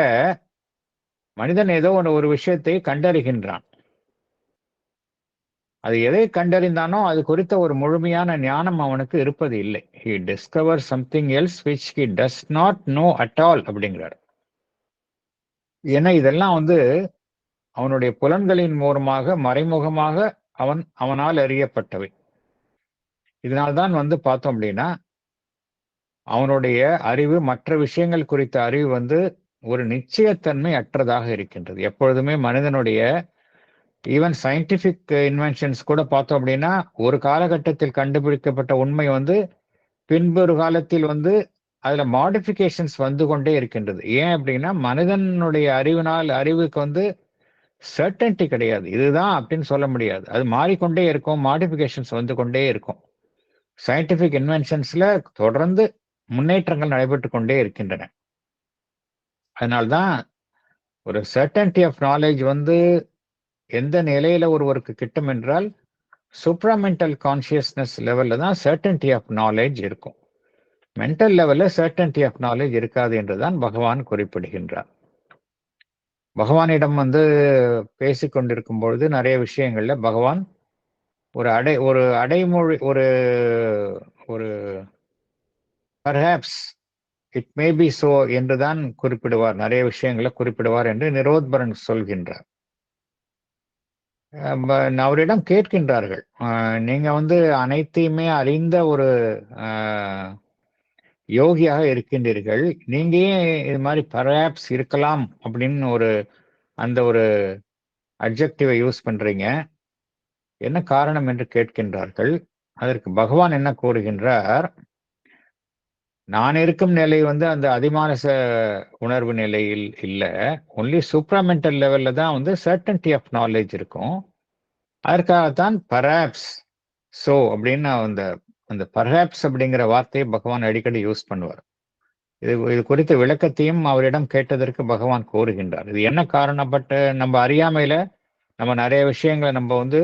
Speaker 1: மனிதன் ஏதோ ஒரு விஷயத்தை கண்டறிகின்றான். அது எதை கண்டறிந்தானோ அது குறித்த ஒரு முழுமையான ஞானம் அவனுக்கு இருப்பது இல்லை. He discovers something else which he does not know at all அப்படிங்கிறார். ஏன்னா இதெல்லாம் அவனுடைய புலன்களின் மூலமாக மறைமுகமாக அவனால் அறியப்பட்டவை. இதனால்தான் பார்த்தோம் அப்படின்னா அவனுடைய அறிவு மற்ற விஷயங்கள் குறித்த அறிவு ஒரு நிச்சயத்தன்மை அற்றதாக இருக்கின்றது. எப்பொழுதுமே மனிதனுடைய ஈவன் சயின்டிபிக் இன்வென்ஷன்ஸ் கூட பார்த்தோம் அப்படின்னா ஒரு காலகட்டத்தில் கண்டுபிடிக்கப்பட்ட உண்மை பின்பொரு காலத்தில் அதுல மாடிஃபிகேஷன்ஸ் வந்து கொண்டே இருக்கின்றது. ஏன் அப்படின்னா மனிதனுடைய அறிவுக்கு சர்டன்டி கிடையாது. இதுதான் அப்படின்னு சொல்ல முடியாது. அது மாறிக்கொண்டே இருக்கும், மாடிஃபிகேஷன்ஸ் வந்து கொண்டே இருக்கும். சயின்டிபிக் இன்வென்ஷன்ஸ்ல தொடர்ந்து முன்னேற்றங்கள் நடைபெற்று கொண்டே இருக்கின்றன. அதனால்தான் ஒரு சர்டன்டி ஆஃப் நாலேஜ் எந்த நிலையில ஒருவருக்கு கிட்டும் என்றால் சூப்ராமெண்டல் கான்சியஸ்னஸ் லெவல்ல தான் சர்டன்டி ஆஃப் நாலேஜ் இருக்கும். மென்டல் லெவல்ல சர்டன்டி ஆஃப் நாலேஜ் இருக்காது என்றுதான் பகவான் குறிப்பிடுகின்றார். பகவானிடம் பேசிக் கொண்டிருக்கும் பொழுது நிறைய விஷயங்கள்ல பகவான் ஒரு அடைமொழி ஒரு perhaps it may be so என்றுதான் குறிப்பிடுவார். நிறைய விஷயங்களை குறிப்பிடுவார் என்று நிரோத்பரன் சொல்கின்றார். அவரிடம் கேட்கின்றார்கள், நீங்க அனைத்தையுமே அறிந்த ஒரு யோகியாக இருக்கின்றீர்கள், நீங்க ஏன் இது மாதிரி பர்ஹாப்ஸ் இருக்கலாம் அப்படின்னு ஒரு அட்ஜெக்டிவை யூஸ் பண்றீங்க, என்ன காரணம் என்று கேட்கின்றார்கள். அதற்கு பகவான் என்ன கூறுகின்றார், நான் இருக்கும் நிலை அந்த அதிமானச உணர்வு நிலையில் இல்லை, ஒன்லி சூப்ராமெண்டல் லெவல்ல தான் சர்டன்டி ஆஃப் நாலேஜ் இருக்கும். அதற்காகத்தான் பர்ஹாப்ஸ் சோ அப்படின்னு அந்த பர்ஹாப்ஸ் அப்படிங்கிற வார்த்தையை பகவான் அடிக்கடி யூஸ் பண்ணுவார். இது குறித்த விளக்கத்தையும் அவரிடம் கேட்டதற்கு பகவான் கூறுகின்றார். இது என்ன காரணப்பட்ட நம்ம அறியாமையில நம்ம நிறைய விஷயங்களை நம்ம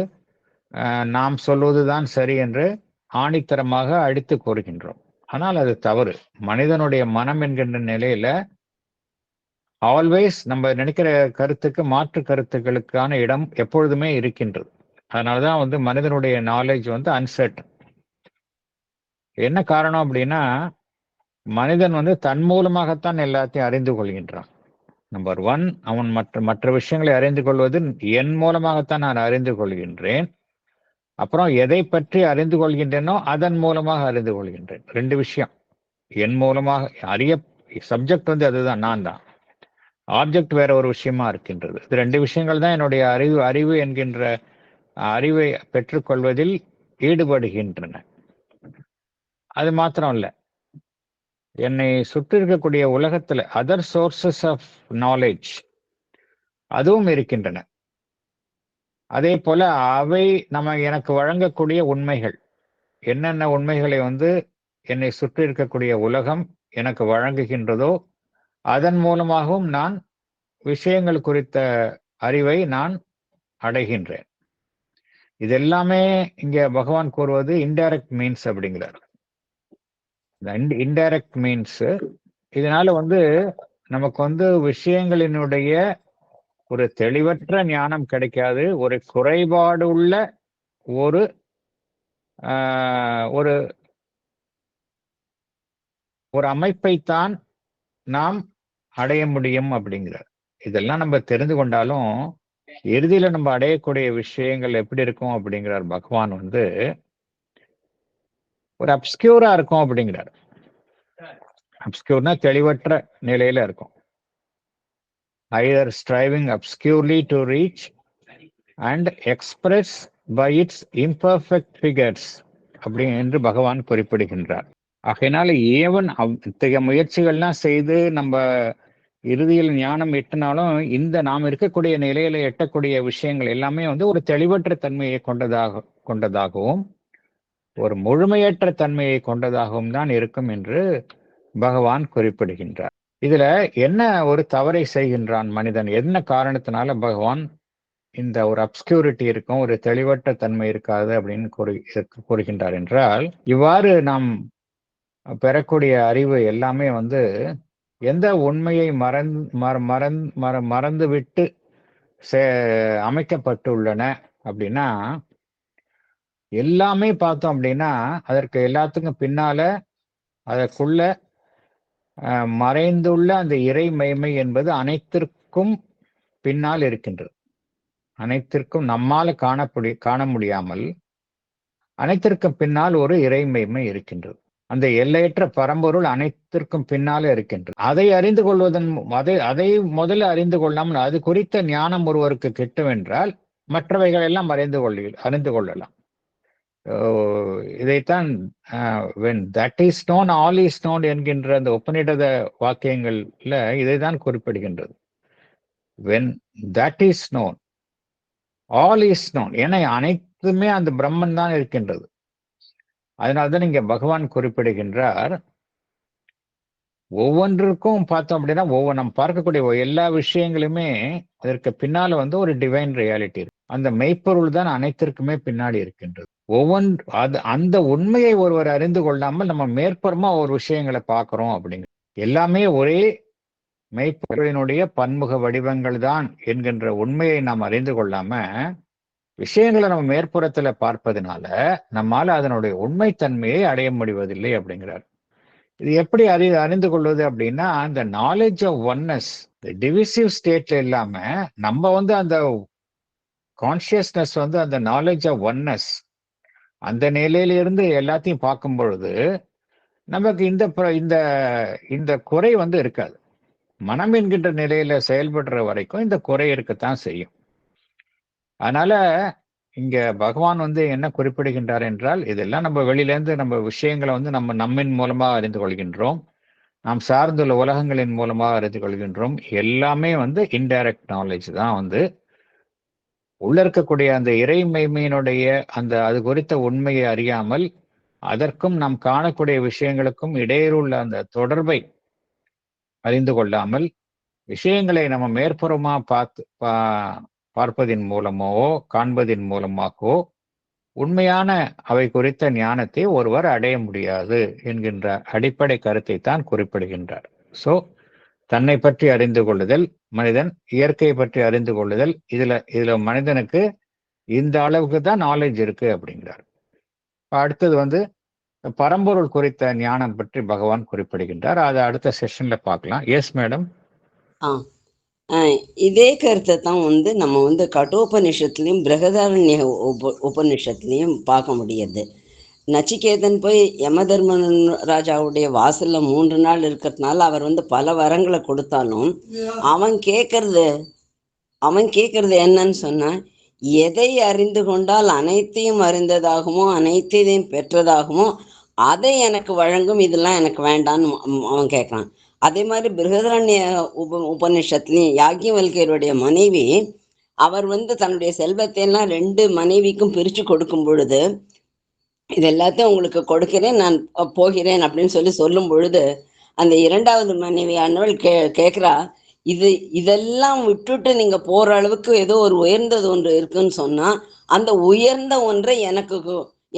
Speaker 1: நாம் சொல்வதுதான் சரி என்று ஆணித்தரமாக அடித்து கூறுகின்றோம். ஆனால் அது தவறு. மனிதனுடைய மனம் என்கின்ற நிலையில ஆல்வேஸ் நம்ம நினைக்கிற கருத்துக்கு மாற்று கருத்துக்களுக்கான இடம் எப்பொழுதுமே இருக்கின்றது. அதனாலதான் மனிதனுடைய நாலேஜ் அன்சர்டன். என்ன காரணம் அப்படின்னா, மனிதன் தன் மூலமாகத்தான் எல்லாத்தையும் அறிந்து கொள்கின்றான். நம்பர் 1, அவன் மற்ற விஷயங்களை அறிந்து கொள்வது என் மூலமாகத்தான் நான் அறிந்து கொள்கின்றேன். அப்புறம் எதை பற்றி அறிந்து கொள்கின்றேனோ அதன் மூலமாக அறிந்து கொள்கின்றேன். 2 விஷயம். என் மூலமாக சப்ஜெக்ட் அதுதான், நான் தான். ஆப்ஜெக்ட் வேற ஒரு விஷயமா இருக்கின்றது. இது 2 விஷயங்கள் தான் என்னுடைய அறிவு என்கின்ற அறிவை பெற்றுக்கொள்வதில் ஈடுபடுகின்றன. அது மாத்திரம் இல்ல, என்னை சுற்றி இருக்கக்கூடிய உலகத்துல அதர் சோர்சஸ் ஆஃப் நாலேஜ் அதுவும் இருக்கின்றன. அதே போல அவை எனக்கு வழங்கக்கூடிய உண்மைகள், என்னென்ன உண்மைகளை என்னை சுற்றி இருக்கக்கூடிய உலகம் எனக்கு வழங்குகின்றதோ அதன் மூலமாகவும் நான் விஷயங்கள் குறித்த அறிவை நான் அடைகின்றேன். இதெல்லாமே இங்க பகவான் கூறுவது இன்டைரக்ட் மீன்ஸ் அப்படிங்கிறார். இன்டைரக்ட் மீன்ஸ் இதனால நமக்கு விஷயங்களினுடைய ஒரு தெளிவற்ற ஞானம் கிடைக்காது. ஒரு குறைபாடு உள்ள ஒரு ஒரு அமைப்பைத்தான் நாம் அடைய முடியும் அப்படிங்கிறார். இதெல்லாம் நம்ம தெரிந்து கொண்டாலும் இறுதியில நம்ம அடையக்கூடிய விஷயங்கள் எப்படி இருக்கும் அப்படிங்கிறார் பகவான். ஒரு அப்ஸ்கியூரா இருக்கும் அப்படிங்கிறார். அப்ஸ்கியூர்னா தெளிவற்ற நிலையில இருக்கும். either striving obscurely to reach and express by its imperfect figures அப்படி என்று பகவான் குறிப்பிடுகின்றார். ஆகையினால ஏவன் இத்தகைய முயற்சிகள்லாம் செய்து நம்ம இறுதியில் ஞானம் எட்டினாலும் இந்த நாம் இருக்கக்கூடிய நிலையில எட்டக்கூடிய விஷயங்கள் எல்லாமே ஒரு தெளிவற்ற தன்மையை கொண்டதாகவும் ஒரு முழுமையற்ற தன்மையை கொண்டதாகவும் தான் இருக்கும் என்று பகவான் குறிப்பிடுகின்றார். இதுல என்ன ஒரு தவறை செய்கின்றான் மனிதன், என்ன காரணத்தினால பகவான் இந்த ஒரு அப்ஸ்கியூரிட்டி இருக்கும், ஒரு தெளிவற்ற தன்மை இருக்காது அப்படின்னு கூறுகின்றார் என்றால், இவ்வாறு நாம் பெறக்கூடிய அறிவு எல்லாமே எந்த உண்மையை மறந்துவிட்டு அமைக்கப்பட்டுள்ளன அப்படின்னா, எல்லாமே பார்த்தோம் அப்படின்னா அதற்கு எல்லாத்துக்கும் பின்னால அதற்குள்ள மறைந்துள்ள அந்த இறைமைமை என்பது அனைத்திற்கும் பின்னால் இருக்கின்றது. அனைத்திற்கும் நம்மால காண முடியாமல் அனைத்திற்கும் பின்னால் ஒரு இறைமைமை இருக்கின்றது. அந்த எல்லையற்ற பரம்பொருள் அனைத்திற்கும் பின்னாலே இருக்கின்றது. அதை அறிந்து கொள்வதன் அதை முதல்ல அறிந்து கொள்ளாமல் அது குறித்த ஞானம் ஒருவருக்கு கிட்டும் என்றால் மற்றவைகள் எல்லாம் அறிந்து கொள்ளலாம். இதைத்தான் when that is known all is known என்கின்ற அந்த உபநிடத வாக்கியங்கள்ல இதைதான் குறிப்பிடுகின்றது. when that is known all is known, ஏன்னா அனைத்துமே அந்த பிரம்மன் தான் இருக்கின்றது. அதனால்தான் இங்க பகவான் குறிப்பிடுகின்றார், ஒவ்வொன்றுக்கும் பார்த்தோம் அப்படின்னா நம்ம பார்க்கக்கூடிய எல்லா விஷயங்களுமே அதற்கு பின்னால வந்து ஒரு டிவைன் ரியாலிட்டி இருக்கு. அந்த மெய்ப்பொருள் தான் அனைத்திற்குமே பின்னாடி இருக்கின்றது. அந்த உண்மையை ஒருவர் அறிந்து கொள்ளாமல் நம்ம மேற்புறமா ஒரு விஷயங்களை பார்க்கிறோம் அப்படிங்கிற எல்லாமே ஒரே மெய்ப்பொருளினுடைய பன்முக வடிவங்கள் தான் என்கின்ற உண்மையை நாம் அறிந்து கொள்ளாம விஷயங்களை நம்ம மேற்புறத்துல பார்ப்பதனால நம்மால அதனுடைய உண்மைத்தன்மையை அடைய முடிவதில்லை அப்படிங்கிறார். இது எப்படி அறிந்து கொள்வது அப்படின்னா, அந்த நாலேஜ் ஆஃப் ஒன்னஸ் டிவிசிவ் ஸ்டேட்ல இல்லாம நம்ம வந்து அந்த கான்சியஸ்னஸ் வந்து அந்த நாலேஜ் ஆஃப் ஒன்னஸ் அந்த நிலையிலிருந்து எல்லாத்தையும் பார்க்கும் பொழுது நமக்கு இந்த குறை வந்து இருக்காது. மனம் என்கின்ற நிலையில செயல்படுற வரைக்கும் இந்த குறை இருக்கத்தான் செய்யும். அதனால இங்க பகவான் வந்து என்ன குறிப்பிடுகின்றார் என்றால், இதெல்லாம் நம்ம வெளியிலேருந்து நம்ம விஷயங்களை வந்து நம்மின் மூலமா அறிந்து கொள்கின்றோம். நாம் சார்ந்துள்ள உலகங்களின் மூலமாக அறிந்து கொள்கின்றோம். எல்லாமே வந்து இன்டைரக்ட் நாலேஜ் தான். வந்து உள்ள இருக்கக்கூடிய அந்த இறைமைமையினுடைய அது குறித்த உண்மையை அறியாமல் அதற்கும் நாம் காணக்கூடிய விஷயங்களுக்கும் இடையிலுள்ள அந்த தொடர்பை அறிந்து கொள்ளாமல் விஷயங்களை நம்ம மேற்புறமா பார்ப்பதின் மூலமோ காண்பதின் மூலமாகவோ உண்மையான அவை குறித்த ஞானத்தை ஒருவர் அடைய முடியாது என்கின்ற அடிப்படை கருத்தை தான் குறிப்பிடுகின்றார். ஸோ தன்னை பற்றி அறிந்து கொள்ளுதல், மனிதன் இயற்கையை பற்றி அறிந்து கொள்ளுதல், இதுல மனிதனுக்கு இந்த அளவுக்கு தான் நாலேஜ் இருக்கு அப்படிங்கிறார். அடுத்தது வந்து பரம்பொருள் குறித்த ஞானம் பற்றி பகவான் குறிப்பிடுகின்றார். அதை அடுத்த செஷன்ல பார்க்கலாம். Yes madam.
Speaker 6: இதே கருத்தை தான் வந்து நம்ம வந்து கட்டோபனிஷத்துலையும் பிரகதாரண்ய உபநிஷத்துலையும் பார்க்க முடியுது. நச்சிகேதன் போய் யமதர்மன் ராஜாவுடைய வாசல்ல 3 நாள் இருக்கிறதுனால அவர் வந்து பல வரங்களை கொடுத்தாலும் அவன் கேட்கறது என்னன்னு சொன்னா, எதை அறிந்து கொண்டால் அனைத்தையும் அறிந்ததாகுமோ அனைத்தையும் பெற்றதாகுமோ அதை எனக்கு வழங்கும், இதெல்லாம் எனக்கு வேண்டான்னு அவன் கேட்கறான். அதே மாதிரி பிருகதாரண்ய உபநிஷத்துலையும் யாக்ஞவல்கியருடைய மனைவி அவர் வந்து தன்னுடைய செல்வத்தை எல்லாம் 2 மனைவிக்கும் பிரிச்சு கொடுக்கும் பொழுது, இது எல்லாத்தையும் உங்களுக்கு கொடுக்கிறேன், நான் போகிறேன் அப்படின்னு சொல்லும் பொழுது அந்த 2வது மனைவியானவள் கேட்கிறா, இதெல்லாம் விட்டுட்டு நீங்க போற அளவுக்கு ஏதோ ஒரு உயர்ந்தது ஒன்று இருக்குன்னு சொன்னா, அந்த உயர்ந்த ஒன்றை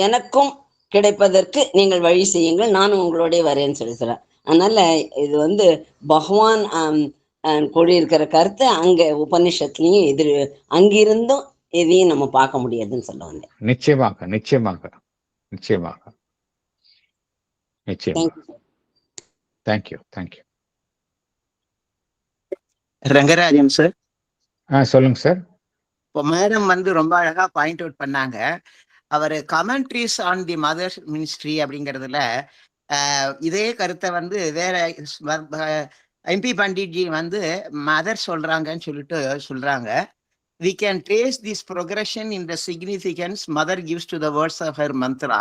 Speaker 6: எனக்கும் கிடைப்பதற்கு நீங்கள் வழி செய்யுங்கள், நானும் உங்களுடைய வரேன்னு சொல்லிடுறேன். அதனால இது வந்து பகவான் கூடியிருக்கிற கருத்து அங்க உபநிஷத்துலயும் அங்கிருந்தும் இதையும் நம்ம பார்க்க முடியாதுன்னு சொல்ல வந்தேன்.
Speaker 1: நிச்சயமாக நிச்சயமாக நிச்சயமாக நிச்சயமாக. Thank you thank you.
Speaker 7: ரங்கராஜன் சார்.
Speaker 1: சொல்லுங்க சார்.
Speaker 7: இப்போ மேடம் வந்து ரொம்ப அழகா பாயிண்ட் அவுட் பண்ணாங்க. அவர் commentaries on the mother's ministry அப்படிங்கிறதுல இதே கருத்தை வந்து வேற எம்பி பண்டிட்ஜி வந்து மதர் சொல்றாங்கன்னு சொல்றாங்க. We can trace this progression in the significance mother gives to the words of her mantra.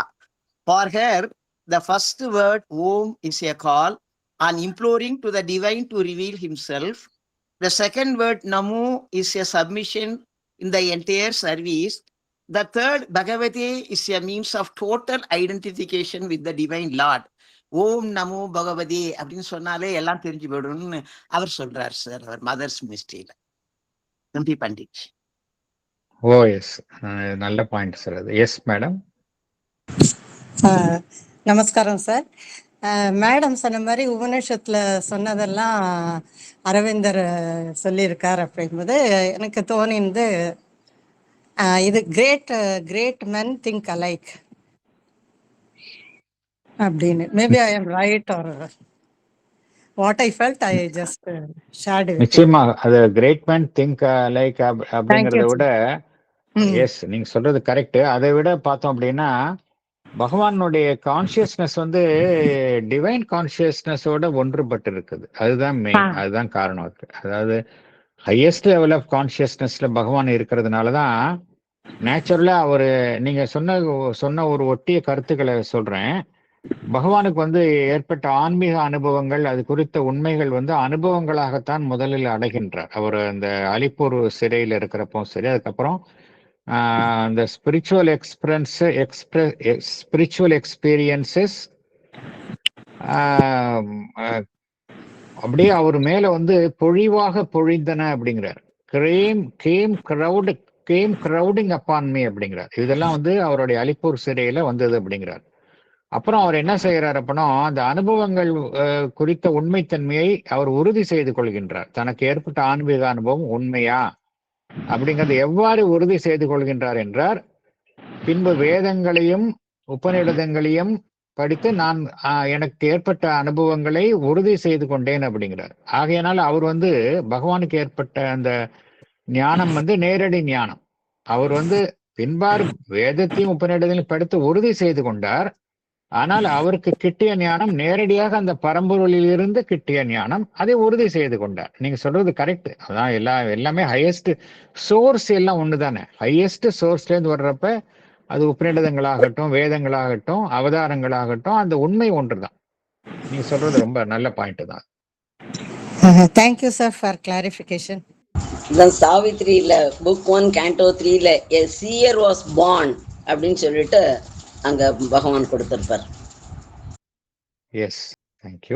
Speaker 7: For her, the first word Om is a call on imploring to the divine to reveal himself. The second word Namo is a submission in the entire service. The third Bhagavate is a means of total identification with the divine Lord. ஓம் நமோ பகவதி அப்படின்னு சொன்னாலே எல்லாம் தெரிஞ்சு போயிடும்னு அவர் சொல்றார் sir, அவர் mothers மினிஸ்ட்ரியில. MP Pandit.
Speaker 1: ஓ S, நல்ல point sir அது. Yes madam.
Speaker 8: நமஸ்காரம் sir. Madam சொன்ன மாதிரி உபநிஷத்துல சொன்னதெல்லாம் அரவிந்தர் சொல்லியிருக்கார் அப்படிங்கும்போது எனக்கு தோணிந்து, இது கிரேட் மென் திங்க் அலைக் அப்படின்னு. Maybe I am right or what I felt I just shared.
Speaker 1: நிச்சயமா அது கிரேட் மேன் திங்க் லைக் அப்படிங்கறத விட எஸ் நீங்க சொல்றது கரெக்ட். அதை விட பார்த்தோம் அப்படின்னா பகவானுடைய கான்சியஸ்னஸ் வந்து டிவைன் கான்சியஸ்னஸோட ஒன்றுபட்டு இருக்குது. அதுதான் மெயின், அதுதான் காரணம் இருக்கு. அதாவது ஹையஸ்ட் லெவல் ஆஃப் கான்சியஸ்னஸ்ல பகவான் இருக்கிறதுனாலதான் நேச்சுரலா நீங்க சொன்ன ஒரு ஒட்டிய கருத்துக்களை சொல்றேன். பகவானுக்கு வந்து ஏற்பட்ட ஆன்மீக அனுபவங்கள், அது குறித்த உண்மைகள் வந்து அனுபவங்களாகத்தான் முதலில் அடைகின்றார். அவர் அந்த அலிப்பூர் சிறையில் இருக்கிறப்போ சரி, அதுக்கப்புறம் அந்த ஸ்பிரிச்சுவல் எக்ஸ்பீரியன்சஸ் அப்படியே அவர் மேல வந்து பொழிவாக பொழிந்தன அப்படிங்கிறார். கேம் கிரௌடிங் அப்பான் மீ அப்படிங்கிறார். இதெல்லாம் வந்து அவருடைய அலிப்பூர் சிறையில வந்தது அப்படிங்கிறார். அப்புறம் அவர் என்ன செய்யறார் அப்படின்னா, அந்த அனுபவங்கள் குறித்த உண்மைத்தன்மையை அவர் உறுதி செய்து கொள்கின்றார். தனக்கு ஏற்பட்ட ஆன்மீக அனுபவம் உண்மையா அப்படிங்கறது எவ்வாறு உறுதி செய்து கொள்கின்றார் என்றார். பின்பு வேதங்களையும் உபநிடதங்களையும் படித்து நான் எனக்கு ஏற்பட்ட அனுபவங்களை உறுதி செய்து கொண்டேன் அப்படிங்கிறார். ஆகையினால் அவர் வந்து பகவானுக்கு ஏற்பட்ட அந்த ஞானம் வந்து நேரடி ஞானம். அவர் வந்து பின்பார் வேதத்தையும் உபநிடத்தையும் படித்து உறுதி செய்து கொண்டார். ஆனால் அவருக்கு கிட்டிய ஞானம் நேரடியாக அந்த பரம்பொருளில் இருந்து கிட்டிய ஞானம், அதை உறுதி செய்து கொண்டார். நீங்க சொல்றது கரெக்ட். அதான் எல்லாமே ஹையஸ்ட் சோர்ஸ் எல்லாம் ஒண்ணுதானே. ஹையஸ்ட் சோர்ஸ்ல இருந்து வர்றப்ப அது உபநிடதங்களாகட்டும், வேதங்களாகட்டும், அவதாரங்களாகட்டும், அந்த உண்மை ஒன்றுதான். நீங்க சொல்றது ரொம்ப நல்ல பாயிண்ட் தான்.
Speaker 8: Thank you sir for clarification.
Speaker 6: சாவித்ரியில புக் 1 canto 3ல a seer was born அப்படின்னு சொல்லிட்டு அங்க பகவான் கொடுத்திருப்பார்.
Speaker 1: S, thank you.